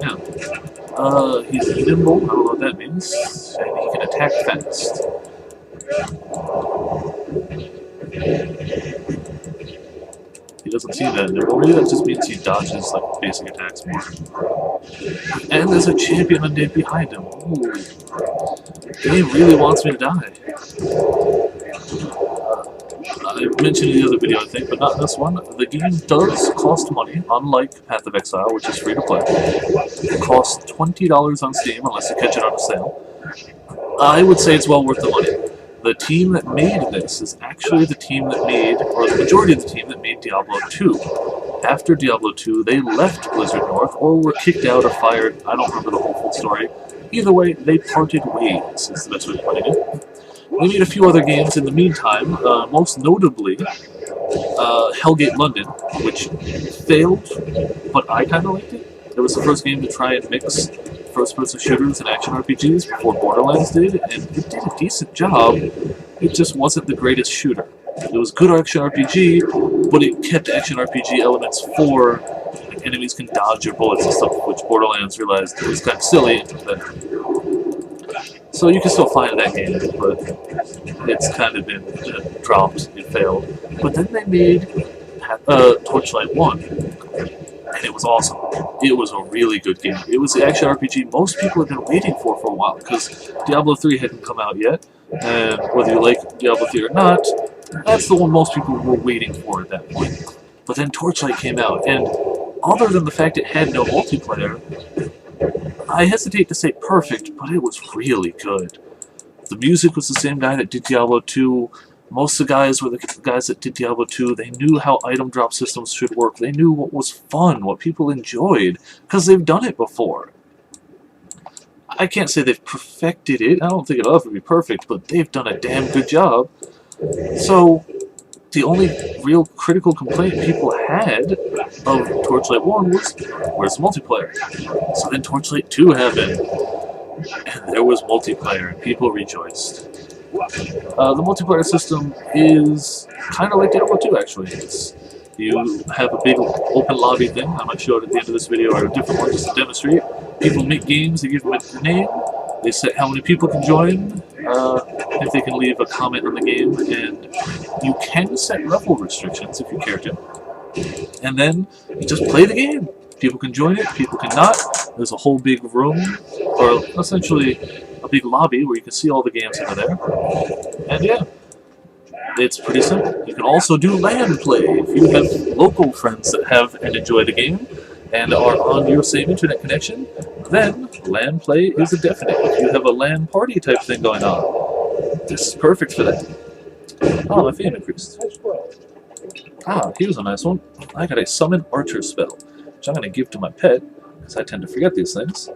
Yeah. He's nimble, I don't know what that means, and he can attack fast. He doesn't see that nimble. Maybe that just means he dodges like basic attacks more. And there's a champion undead behind him. Ooh. The game really wants me to die. I mentioned in the other video, I think, but not in this one. The game does cost money, unlike Path of Exile, which is free to play. It costs $20 on Steam, unless you catch it on a sale. I would say it's well worth the money. The team that made this is actually the team that made, or the majority of the team that made Diablo 2. After Diablo 2, they left Blizzard North, or were kicked out or fired. I don't remember the whole full story. Either way, they parted ways, is the best way of putting it. They made a few other games in the meantime, most notably Hellgate London, which failed, but I kind of liked it. It was the first game to try and mix first-person shooters and action RPGs before Borderlands did, and it did a decent job. It just wasn't the greatest shooter. It was good action RPG, but it kept action RPG elements for like, enemies can dodge your bullets and stuff, which Borderlands realized was kind of silly. So you can still find that game, but it's kind of been dropped. It failed. But then they made Torchlight 1. And it was awesome. It was a really good game. It was the action RPG most people have been waiting for a while, because Diablo 3 hadn't come out yet, and whether you like Diablo 3 or not, that's the one most people were waiting for at that point. But then Torchlight came out, and other than the fact it had no multiplayer, I hesitate to say perfect, but it was really good. The music was the same guy that did Diablo 2. Most of the guys were the guys that did Diablo 2. They knew how item drop systems should work. They knew what was fun, what people enjoyed, because they've done it before. I can't say they've perfected it. I don't think it'll ever be perfect, but they've done a damn good job. So, the only real critical complaint people had of Torchlight 1 was, where's the multiplayer? So then Torchlight 2 happened, and there was multiplayer, and people rejoiced. The multiplayer system is kind of like Diablo 2, actually. You have a big open lobby thing. I might show it at the end of this video, or a different one just to demonstrate. People make games, they give them a name, they set how many people can join, if they can leave a comment on the game, and you can set level restrictions if you care to. And then you just play the game. People can join it, people cannot. There's a whole big room, or essentially a big lobby where you can see all the games over there. And yeah, it's pretty simple. You can also do LAN play. If you have local friends that have and enjoy the game and are on your same internet connection, then LAN play is a definite. If you have a LAN party type thing going on, this is perfect for that. Oh, my fame increased. Ah, here's a nice one. I got a Summon Archer spell, which I'm going to give to my pet, because I tend to forget these things.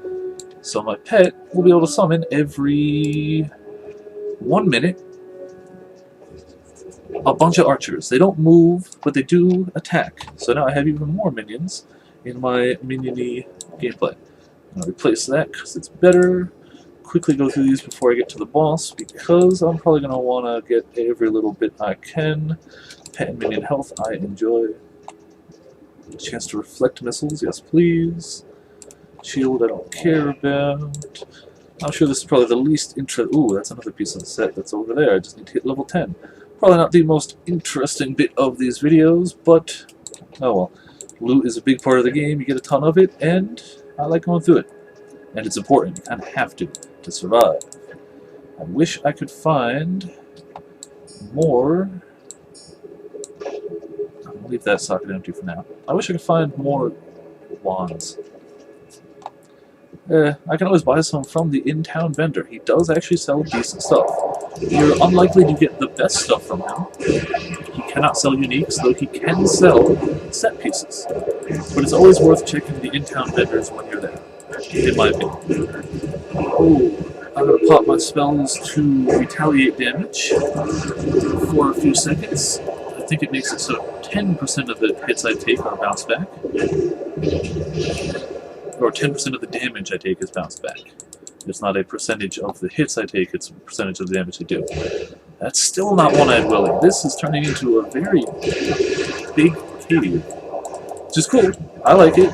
So my pet will be able to summon every 1 minute a bunch of archers. They don't move, but they do attack. So now I have even more minions in my minion-y gameplay. I'm going to replace that because it's better. Quickly go through these before I get to the boss, because I'm probably going to want to get every little bit I can. Pet and minion health I enjoy. Chance to reflect missiles, yes please. Shield I don't care about. I'm sure this is probably the least Ooh, that's another piece of the set that's over there. I just need to hit level 10. Probably not the most interesting bit of these videos, but oh well. Loot is a big part of the game. You get a ton of it, and I like going through it. And it's important. You kind of have to survive. I wish I could find more. I'll leave that socket empty for now. I wish I could find more wands. I can always buy some from the in-town vendor. He does actually sell decent stuff. You're unlikely to get the best stuff from him. He cannot sell uniques, though he can sell set pieces. But it's always worth checking the in-town vendors when you're there, in my opinion. Oh, I'm going to pop my spells to retaliate damage for a few seconds. I think it makes it so 10% of the hits I take are bounced back. Or 10% of the damage I take is bounced back. It's not a percentage of the hits I take, it's a percentage of the damage I do. That's still not one-eyed Willy. This is turning into a very big cave. Which is cool. I like it.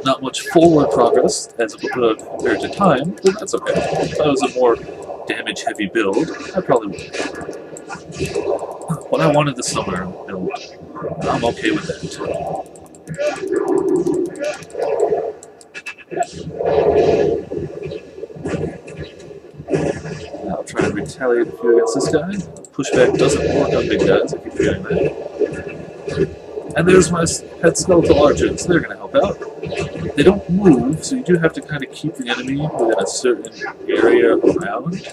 Not much forward progress as compared to time, but that's okay. If I was a more damage-heavy build, I probably would. But I wanted the summoner build, and I'm okay with that. Now I'll try and retaliate a few against this guy. Pushback doesn't work on big guys, I keep forgetting that. And there's my pet skeletal archers. They're going to help out. They don't move, so you do have to kind of keep the enemy within a certain area around.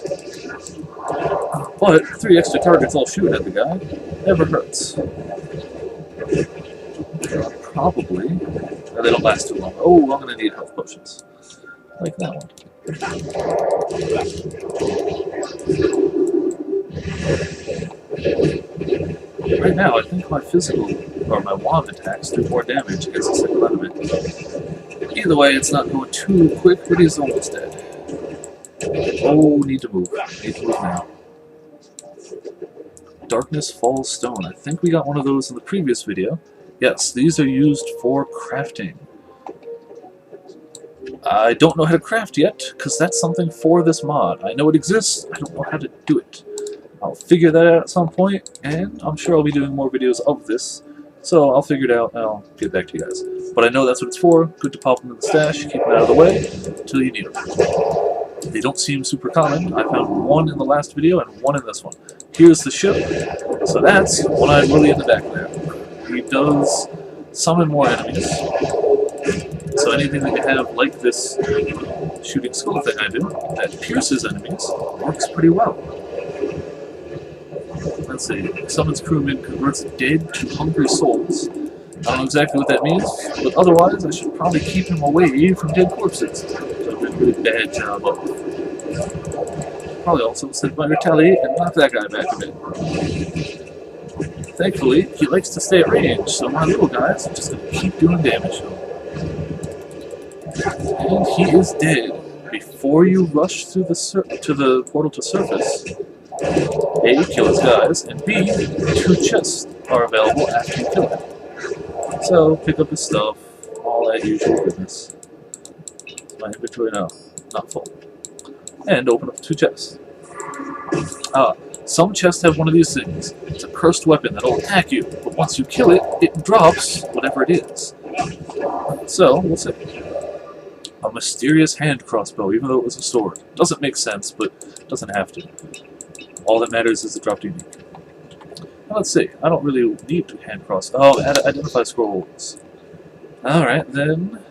But 3 extra targets all shooting at the guy never hurts. Probably. They don't last too long. Oh, I'm going to need health potions. Like that one. Right now, I think my physical, or my wand attacks do more damage against a single enemy. Either way, it's not going too quick, but he's almost dead. Oh, need to move. Need to move now. Darkness Falls Stone. I think we got one of those in the previous video. Yes, these are used for crafting. I don't know how to craft yet, because that's something for this mod. I know it exists, I don't know how to do it. I'll figure that out at some point, and I'm sure I'll be doing more videos of this. So I'll figure it out, and I'll get back to you guys. But I know that's what it's for. Good to pop them in the stash, keep them out of the way, until you need them. They don't seem super common. I found one in the last video, and one in this one. Here's the ship. So that's one-eyed Willy in the back there. He does summon more enemies. So anything that you have like this shooting skull thing I do, that pierces enemies, works pretty well. Let's see. Summons crewmen, converts dead to hungry souls. I don't know exactly what that means, but otherwise I should probably keep him away from dead corpses. So I did a really bad job of it. Probably also set my retaliate and knock that guy back a bit. Thankfully, he likes to stay at range, so my little guys are just going to keep doing damage to him. And he is dead. Before you rush through the portal to surface, A, kill his guys, and B, 2 chests are available after you kill him. So, pick up his stuff, all that usual goodness. My inventory now, not full. And open up 2 chests. Some chests have one of these things. It's a cursed weapon that'll attack you, but once you kill it, it drops whatever it is. So, we'll see. A mysterious hand crossbow, even though it was a sword. Doesn't make sense, but doesn't have to. All that matters is it dropped unique. Now, let's see. I don't really need to hand cross. Oh, identify scrolls. Alright, then.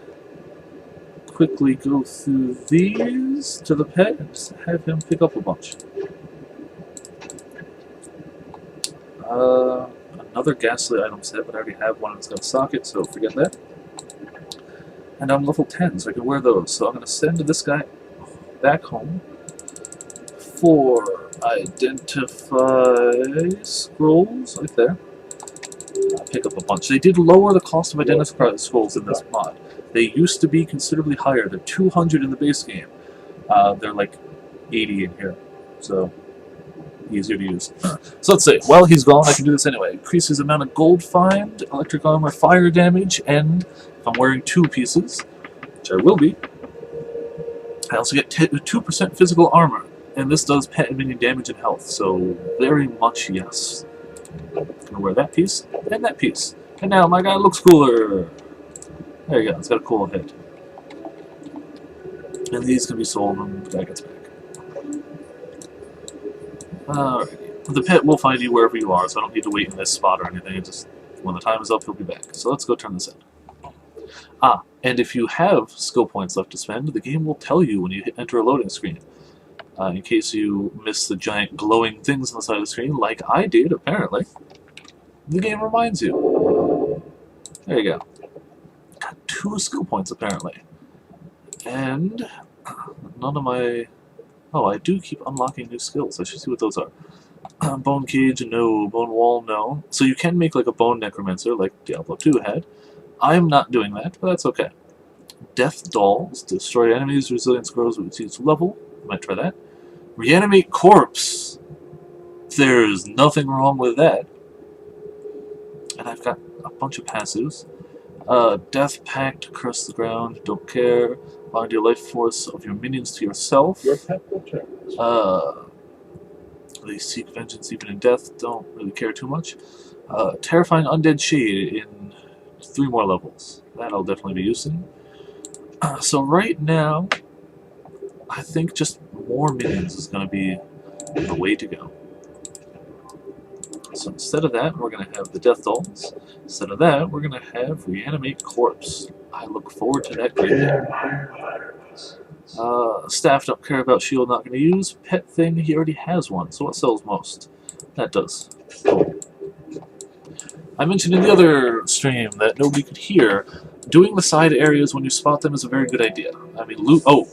Quickly go through these to the pet and just have him pick up a bunch. Another ghastly item set, but I already have one that's got a socket, so forget that. And I'm level 10, so I can wear those. So I'm going to send this guy back home for identify scrolls, right there. I'll pick up a bunch. They did lower the cost of identify scrolls in this mod. They used to be considerably higher. They're 200 in the base game. They're like 80 in here, so easier to use. So let's see. While he's gone, I can do this anyway. Increases the amount of gold find, electric armor, fire damage, and if I'm wearing 2 pieces, which I will be, I also get 2% physical armor, and this does pet and minion damage and health, so very much yes. I'm gonna wear that piece, and that piece. And now my guy looks cooler! There you go, it's got a cool head. And these can be sold when the guy gets back. Alrighty. The pet will find you wherever you are, so I don't need to wait in this spot or anything. It just, when the time is up, he'll be back. So let's go turn this in. Ah, and if you have skill points left to spend, the game will tell you when you enter a loading screen. In case you miss the giant glowing things on the side of the screen, like I did, apparently, the game reminds you. There you go. Got 2 skill points, apparently. And none of my... Oh, I do keep unlocking new skills. I should see what those are. Bone Cage, no. Bone Wall, no. So you can make like a Bone Necromancer, like Diablo 2 had. I'm not doing that, but that's okay. Death Dolls. Destroy enemies. Resilience grows with each level. Might try that. Reanimate Corpse. There's nothing wrong with that. And I've got a bunch of passives. Death Pact. Curse the ground. Don't care. Bind your life force of your minions to yourself. Your pet returns. They seek vengeance even in death. Don't really care too much. Terrifying Undead Shade in 3 more levels. That I'll definitely be using. So right now, I think just more minions is going to be the way to go. So instead of that, we're going to have the Death Dolls. Instead of that, we're going to have Reanimate Corpse. I look forward to that great day. Staff don't care about shield, not going to use. Pet thing, he already has one, so what sells most? That does. Cool. I mentioned in the other stream that nobody could hear, doing the side areas when you spot them is a very good idea. I mean, loot. Oh,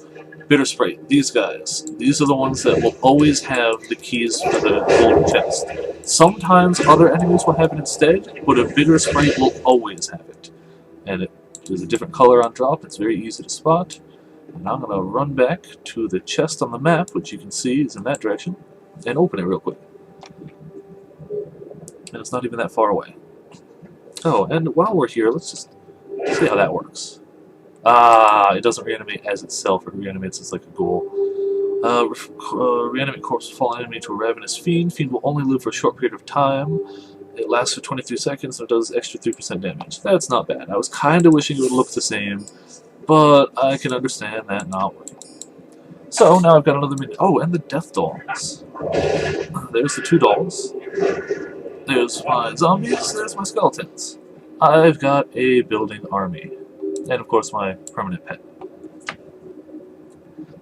Bitter Sprite. These guys. These are the ones that will always have the keys for the golden chest. Sometimes other enemies will have it instead, but a Bitter Sprite will always have it. And there's a different color on drop. It's very easy to spot. And now I'm going to run back to the chest on the map, which you can see is in that direction, and open it real quick. And it's not even that far away. Oh, and while we're here, let's just see how that works. Ah, it doesn't reanimate as itself, it reanimates as like a ghoul. Reanimate corpse will fall enemy to a ravenous fiend. Fiend will only live for a short period of time. It lasts for 23 seconds and it does extra 3% damage. That's not bad. I was kind of wishing it would look the same, but I can understand that not working. So now I've got another minion. Oh, and the Death Dolls. There's the 2 dolls. There's my zombies, there's my skeletons. I've got a building army. And of course my permanent pet.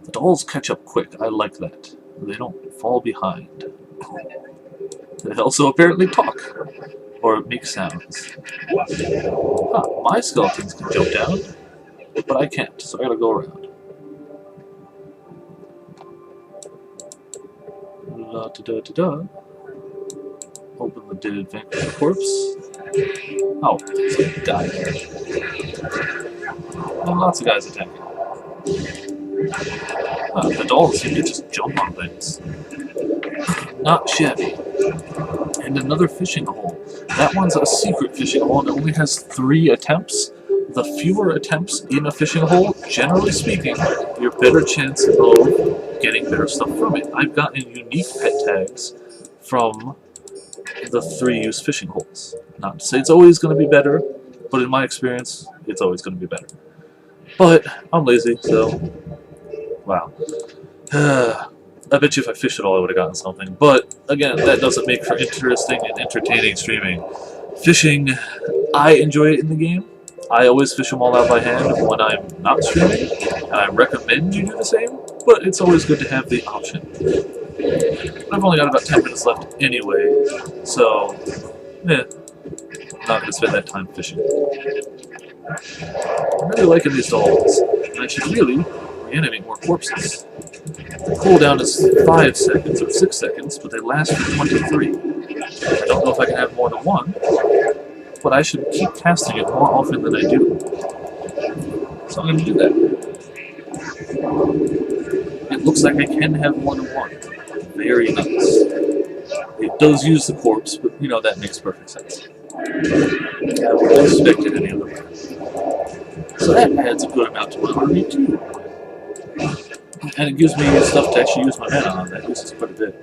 The dolls catch up quick, I like that. They don't fall behind. They also apparently talk. Or make sounds. My skeletons can jump down, but I can't, so I gotta go around. Da-da-da-da-da. Open the dead vanquished corpse. Oh, there's a guy there. And lots of guys attacking. The dolls seem to just jump on things. Not shabby. And another fishing hole. That one's a secret fishing hole and it only has 3 attempts. The fewer attempts in a fishing hole, generally speaking, your better chance of getting better stuff from it. I've gotten unique pet tags from the 3-use fishing holes. Not to say it's always going to be better, but in my experience, it's always going to be better. But I'm lazy, so wow. I bet you if I fished it all, I would have gotten something. But again, that doesn't make for interesting and entertaining streaming. Fishing, I enjoy it in the game. I always fish them all out by hand when I'm not streaming, and I recommend you do the same, but it's always good to have the option. I've only got about 10 minutes left anyway, so, I'm not going to spend that time fishing. I'm really liking these dolls, and I should really reanimate more corpses. The cooldown is 5 seconds or 6 seconds, but they last for 23. I don't know if I can have more than one, but I should keep casting it more often than I do. So I'm going to do that. It looks like I can have more than one. Very nice. It does use the corpse, but you know, that makes perfect sense. I would have expected any other way. So that adds a good amount to my army too. And it gives me stuff to actually use my mana on. That uses quite a bit.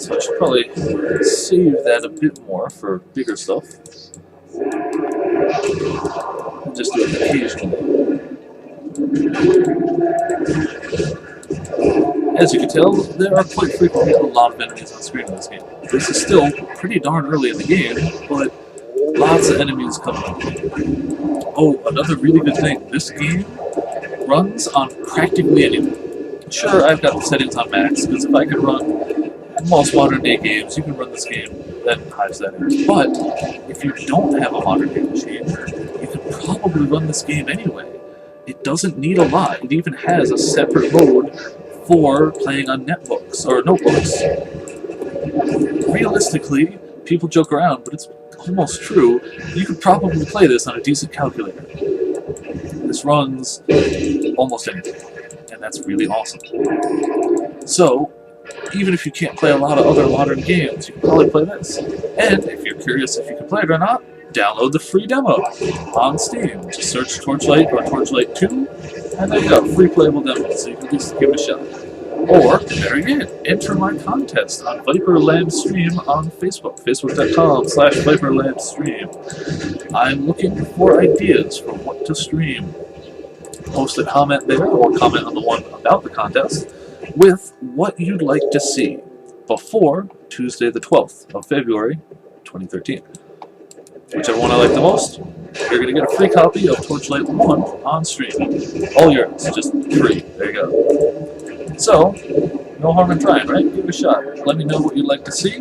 So I should probably save that a bit more for bigger stuff. And just do it occasionally. As you can tell, there are quite frequently a lot of enemies on screen in this game. This is still pretty darn early in the game, but lots of enemies coming up. Oh, another really good thing. This game runs on practically anything. Sure, I've got the settings on max, because if I could run most modern day games, you can run this game at high settings. But if you don't have a modern day machine, you can probably run this game anyway. It doesn't need a lot. It even has a separate mode for playing on netbooks or notebooks. Realistically, people joke around, but it's almost true. You could probably play this on a decent calculator. This runs almost anything, and that's really awesome. So, even if you can't play a lot of other modern games, you can probably play this. And if you're curious if you can play it or not, download the free demo on Steam. Just search Torchlight or Torchlight 2, and there you go, free playable demo, so you can at least give it a shot. Or, there again, enter my contest on Viperland Stream on Facebook, facebook.com/Viperland Stream. I'm looking for ideas for what to stream. Post a comment there, or comment on the one about the contest, with what you'd like to see before Tuesday the 12th of February, 2013. Whichever one I like the most, you're going to get a free copy of Torchlight 1 on stream. All yours, just free. There you go. So, no harm in trying, right? Give it a shot. Let me know what you'd like to see.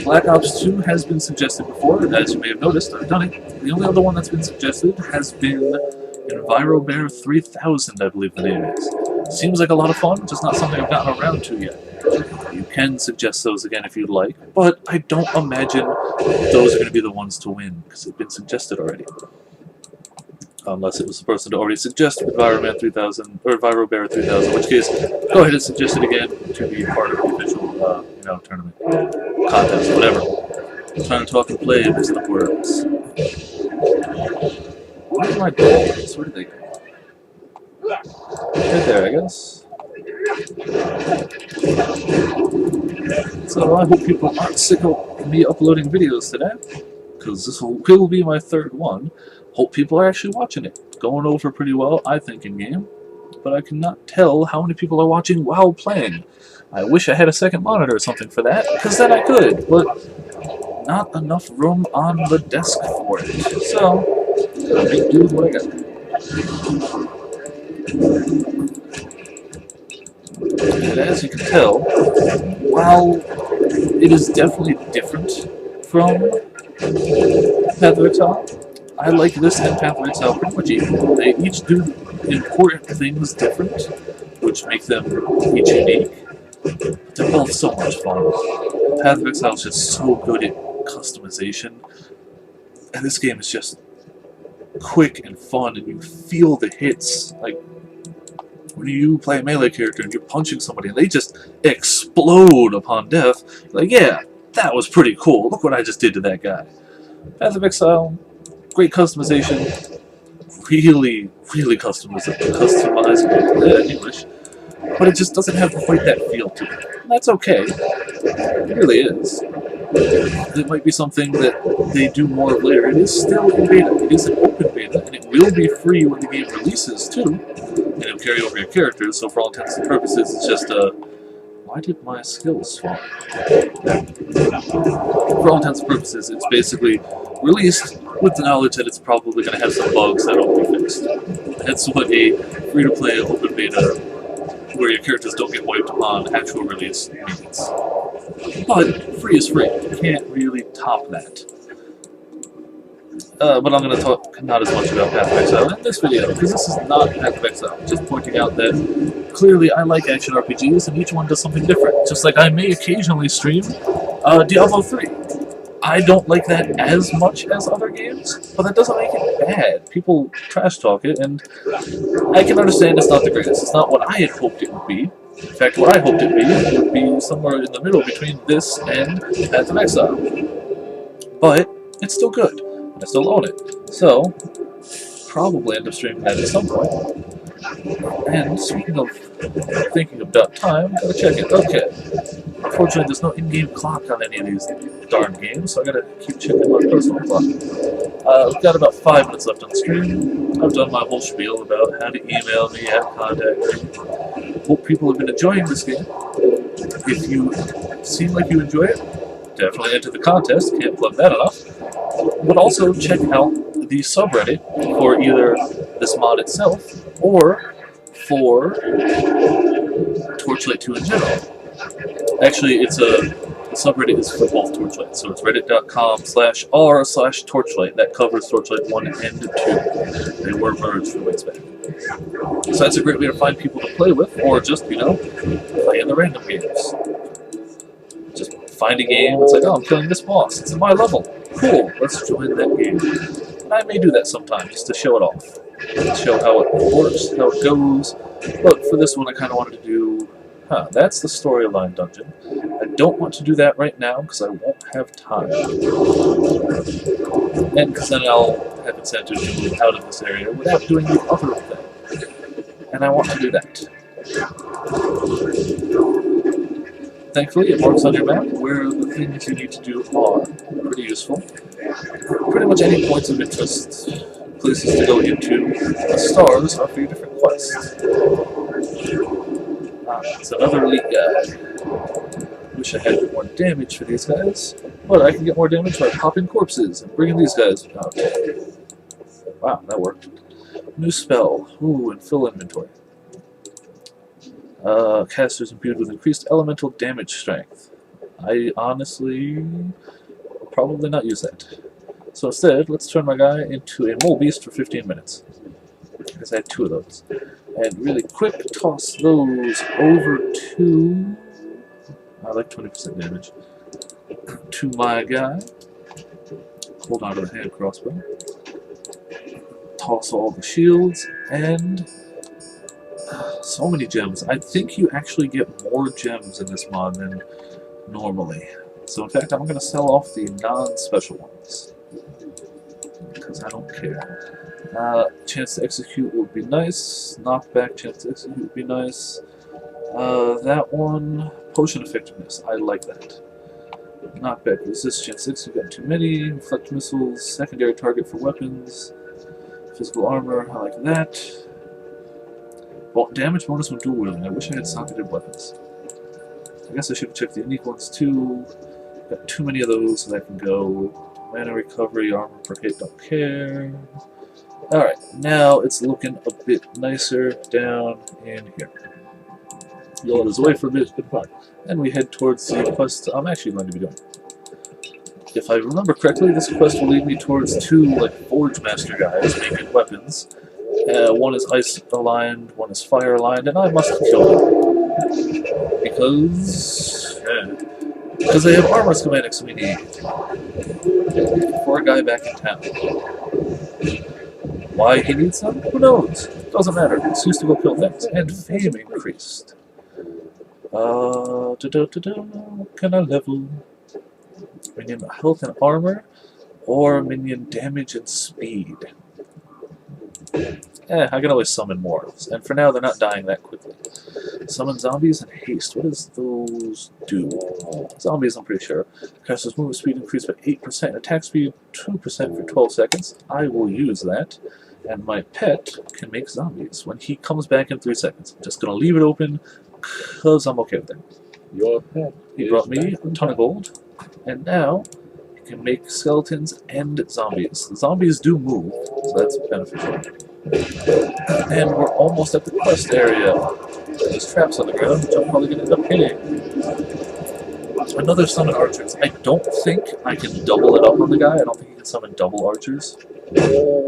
Black Ops 2 has been suggested before, as you may have noticed. I've done it. The only other one that's been suggested has been Envirobear 3000, I believe the name is. Seems like a lot of fun, just not something I've gotten around to yet. You can suggest those again if you'd like, but I don't imagine those are going to be the ones to win, because they've been suggested already. Unless it was the person to already suggest Envirobear 3000, or Envirobear 3000, in which case, go ahead and suggest it again to be part of the official, tournament, contest, whatever. I'm trying to talk and play and mixing up words. Where are my balls? Where did they go? Right there, I guess. So I hope people aren't sick of me uploading videos today, because this will be my third one. Hope people are actually watching it. Going over pretty well, I think, in-game, but I cannot tell how many people are watching while playing. I wish I had a second monitor or something for that, because then I could, but not enough room on the desk for it. So, gotta make do with what I got. And as you can tell, while it is definitely different from Path of Exile, I like this and Path of Exile pretty much equal. They each do important things different, which make them each unique. But they're both so much fun. Path of Exile is just so good at customization, and this game is just quick and fun, and you feel the hits. Like, when you play a melee character and you're punching somebody and they just explode upon death, you're like, yeah, that was pretty cool. Look what I just did to that guy. Path of Exile, great customization, really customizable in English, but it just doesn't have quite that feel to it. And that's okay. It really is. It might be something that they do more of later. It is still in beta. It is an open beta, and it will be free when the game releases, too. And it'll carry over your characters, so for all intents and purposes, it's just a... Why did my skills swap? For all intents and purposes, it's basically released with the knowledge that it's probably going to have some bugs that will be fixed. That's what a free-to-play open beta, where your characters don't get wiped upon actual release, means. But free is free. You can't really top that. But I'm going to talk not as much about Path of Exile in this video, because this is not Path of Exile. Just pointing out that clearly I like action RPGs, and each one does something different. Just like I may occasionally stream Diablo 3. I don't like that as much as other games, but that doesn't make it bad. People trash talk it, and I can understand it's not the greatest. It's not what I had hoped it would be. In fact, what I hoped it would be somewhere in the middle between this and Path of Exile. But it's still good. I still own it. So, probably end up streaming that at some point. And speaking of thinking of time, gotta check it. Okay. Unfortunately, there's no in-game clock on any of these darn games, so I gotta keep checking my personal clock. We've got about 5 minutes left on the stream. I've done my whole spiel about how to email me, how to contact me. Hope people have been enjoying this game. If you seem like you enjoy it, definitely enter the contest. Can't plug that enough. But also check out the subreddit for either this mod itself or for Torchlight 2 in general. Actually, the subreddit is for both Torchlight, so it's reddit.com/r/Torchlight. That covers Torchlight 1 and 2. They were merged a ways back. So that's a great way to find people to play with, or just, play in the random games. Just find a game, it's like, oh, I'm killing this boss, it's in my level. Cool, let's join that game. And I may do that sometime, just to show it off. Show how it works, how it goes. But for this one, I kind of wanted to do... that's the storyline dungeon. I don't want to do that right now because I won't have time. And because then I'll have incentive to move out of this area without doing the other thing. And I want to do that. Thankfully, it marks on your map where the things you need to do are pretty useful. Pretty much any points of interest, places to go into, the stars are for your different quests. It's another elite guy. Wish I had a bit more damage for these guys, but I can get more damage by popping corpses and bringing these guys out. Wow, that worked. New spell. Ooh, and fill inventory. Casters imbued with increased elemental damage strength. I honestly will probably not use that. So instead, let's turn my guy into a mole beast for 15 minutes. Because I had 2 of those. And really quick, toss those over to... I like 20% damage. To my guy. Hold on to the hand crossbow. Toss all the shields, and... so many gems. I think you actually get more gems in this mod than normally. So in fact, I'm going to sell off the non-special ones. Because I don't care. Chance to execute would be nice. Knockback chance to execute would be nice. That one, potion effectiveness. I like that. Knockback resist chance to execute. Got too many. Reflect missiles. Secondary target for weapons. Physical armor. I like that. Well, damage bonus when dual wielding. I wish I had socketed weapons. I guess I should have checked the unique ones too. Got too many of those, so that can go. Mana recovery, armor per hit, don't care. Alright, now it's looking a bit nicer down in here. You'll this way for a bit, and we head towards the quest I'm actually going to be doing. If I remember correctly, this quest will lead me towards 2 Forge Master guys making weapons. One is ice aligned, one is fire aligned, and I must kill them. Because they have armor schematics we need. For a guy back in town. Why he needs them? Who knows? Doesn't matter. It's used to go kill things. And fame increased. Can I level? Minion health and armor, or minion damage and speed. I can always summon more, and for now they're not dying that quickly. Summon zombies and haste. What does those do? Zombies, I'm pretty sure. Caster's movement speed increased by 8%, and attack speed 2% for 12 seconds. I will use that. And my pet can make zombies when he comes back in 3 seconds. I'm just going to leave it open, because I'm okay with that. Your pet. He brought me a ton of gold, and now he can make skeletons and zombies. The zombies do move, so that's beneficial. And we're almost at the quest area. There's traps on the ground, which I'm probably going to end up hitting. Another summon archers. I don't think I can double it up on the guy. I don't think he can summon double archers.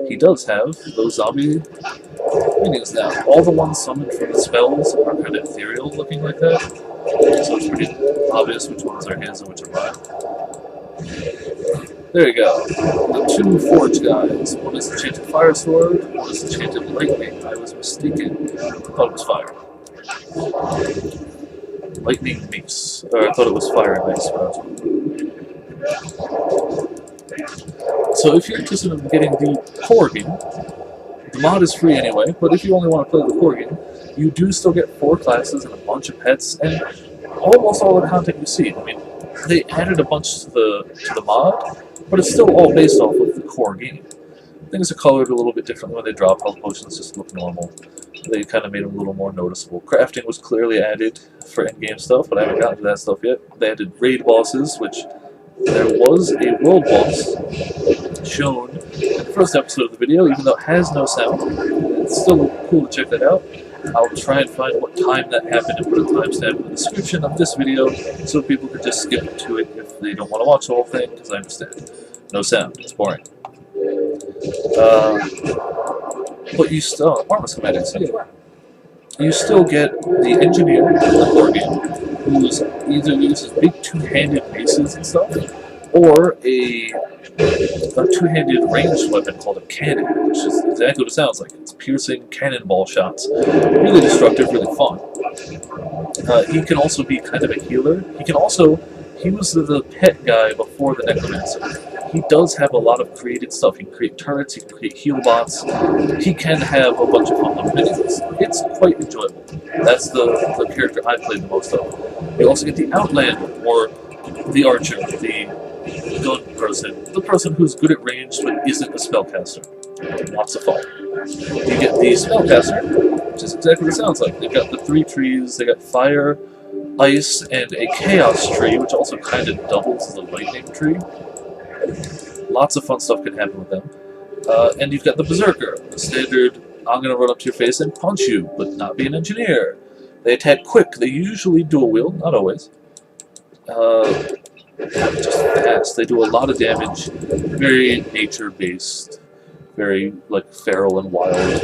He does have those zombie minions now. All the ones summoned from the spells are kind of ethereal looking like that. So it's pretty obvious which ones are his and which are mine. There you go. The 2 forge guys. One is enchanted fire sword, one is enchanted lightning. I was mistaken. I thought it was fire. Lightning mace. Or I thought it was fire mace. So if you're interested in getting the core game, The mod is free anyway, but if you only want to play the core game, you do still get 4 classes and a bunch of pets and almost all the content you see. I mean, they added a bunch to the mod, but it's still all based off of the core game. Things are colored a little bit differently when they drop. Health potions just look normal. They kind of made them a little more noticeable. Crafting was clearly added for endgame stuff, but I haven't gotten to that stuff yet. They added raid bosses, which there was a world boss shown in the first episode of the video, even though it has no sound. It's still cool to check that out. I'll try and find what time that happened and put a timestamp in the description of this video so people can just skip to it if they don't want to watch the whole thing, because I understand. No sound. It's boring. But you still... armor schematics. You still get the engineer in the core game who's either uses big two-handed maces and stuff, or a two-handed ranged weapon called a cannon, which is exactly what it sounds like. It's piercing cannonball shots. Really destructive, really fun. He can also be kind of a healer. He was the pet guy before the Necromancer. He does have a lot of created stuff. He can create turrets, he can create heal bots. He can have a bunch of fun little it's quite enjoyable. That's the character I played the most of. You also get the Outlander, or the Archer, the gun person, the person who's good at range but isn't a spellcaster. Lots of fun. You get the Spellcaster, which is exactly what it sounds like. They've got the 3 trees, they got fire, ice, and a chaos tree, which also kind of doubles as a lightning tree. Lots of fun stuff can happen with them. And you've got the Berserker, the standard, I'm going to run up to your face and punch you, but not be an engineer. They attack quick, they usually dual wield, not always. Just fast, they do a lot of damage, very nature-based, very like feral and wild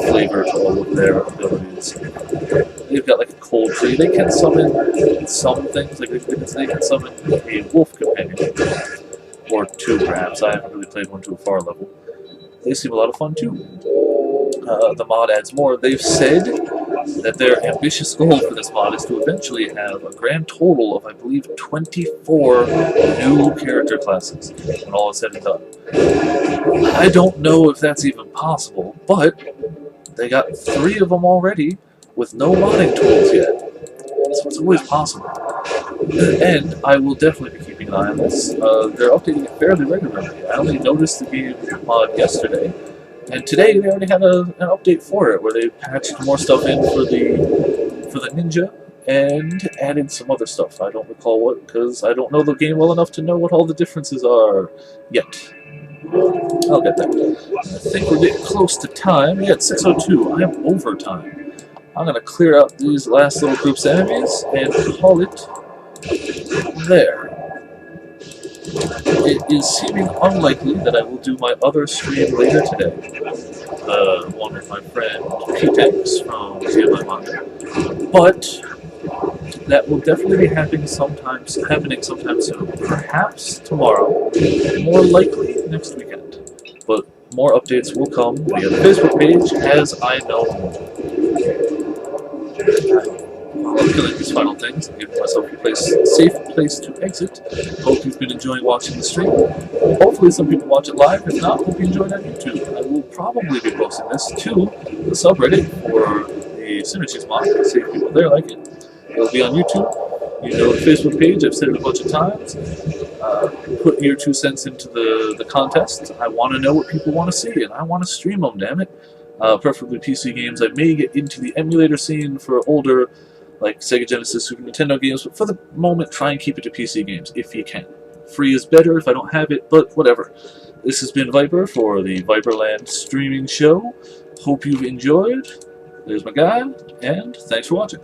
flavor to all of their abilities. They've got like a cold tree, they can summon some things, like they can summon a wolf companion. Or 2 perhaps, I haven't really played one to a far level. They seem a lot of fun too. The mod adds more. They've said that their ambitious goal for this mod is to eventually have a grand total of, I believe, 24 new character classes when all is said and done. I don't know if that's even possible, but they got 3 of them already with no modding tools yet. So it's always possible. And I will definitely be keeping an eye on this. They're updating it fairly regularly. I only noticed the game mod yesterday, and today they already had an update for it, where they patched more stuff in for the ninja, and added some other stuff. I don't recall what, because I don't know the game well enough to know what all the differences are yet. I'll get there. I think we're getting close to time. Yeah, it's 6:02. I am over time. I'm going to clear out these last little groups of enemies and call it there. It is seeming unlikely that I will do my other stream later today. The one with my friend P-Tex from GMI. But that will definitely be happening sometime soon. Perhaps tomorrow. More likely next weekend. But more updates will come via the Facebook page as I know more. I'm killing these final things and giving myself a safe place to exit. Hope you've been enjoying watching the stream. Hopefully some people watch it live. If not, hope you enjoyed on YouTube. I will probably be posting this to the subreddit for the SynergiesMod. See if people there like it. It'll be on YouTube. You know the Facebook page. I've said it a bunch of times. Put your 2 cents into the contest. I want to know what people want to see, and I want to stream them, damn it. Preferably PC games. I may get into the emulator scene for older, like Sega Genesis, Super Nintendo games, but for the moment, try and keep it to PC games, if you can. Free is better if I don't have it, but whatever. This has been Viper for the Viperland streaming show. Hope you've enjoyed. There's my guy, and thanks for watching.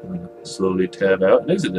I'm going to slowly tab out and exit it.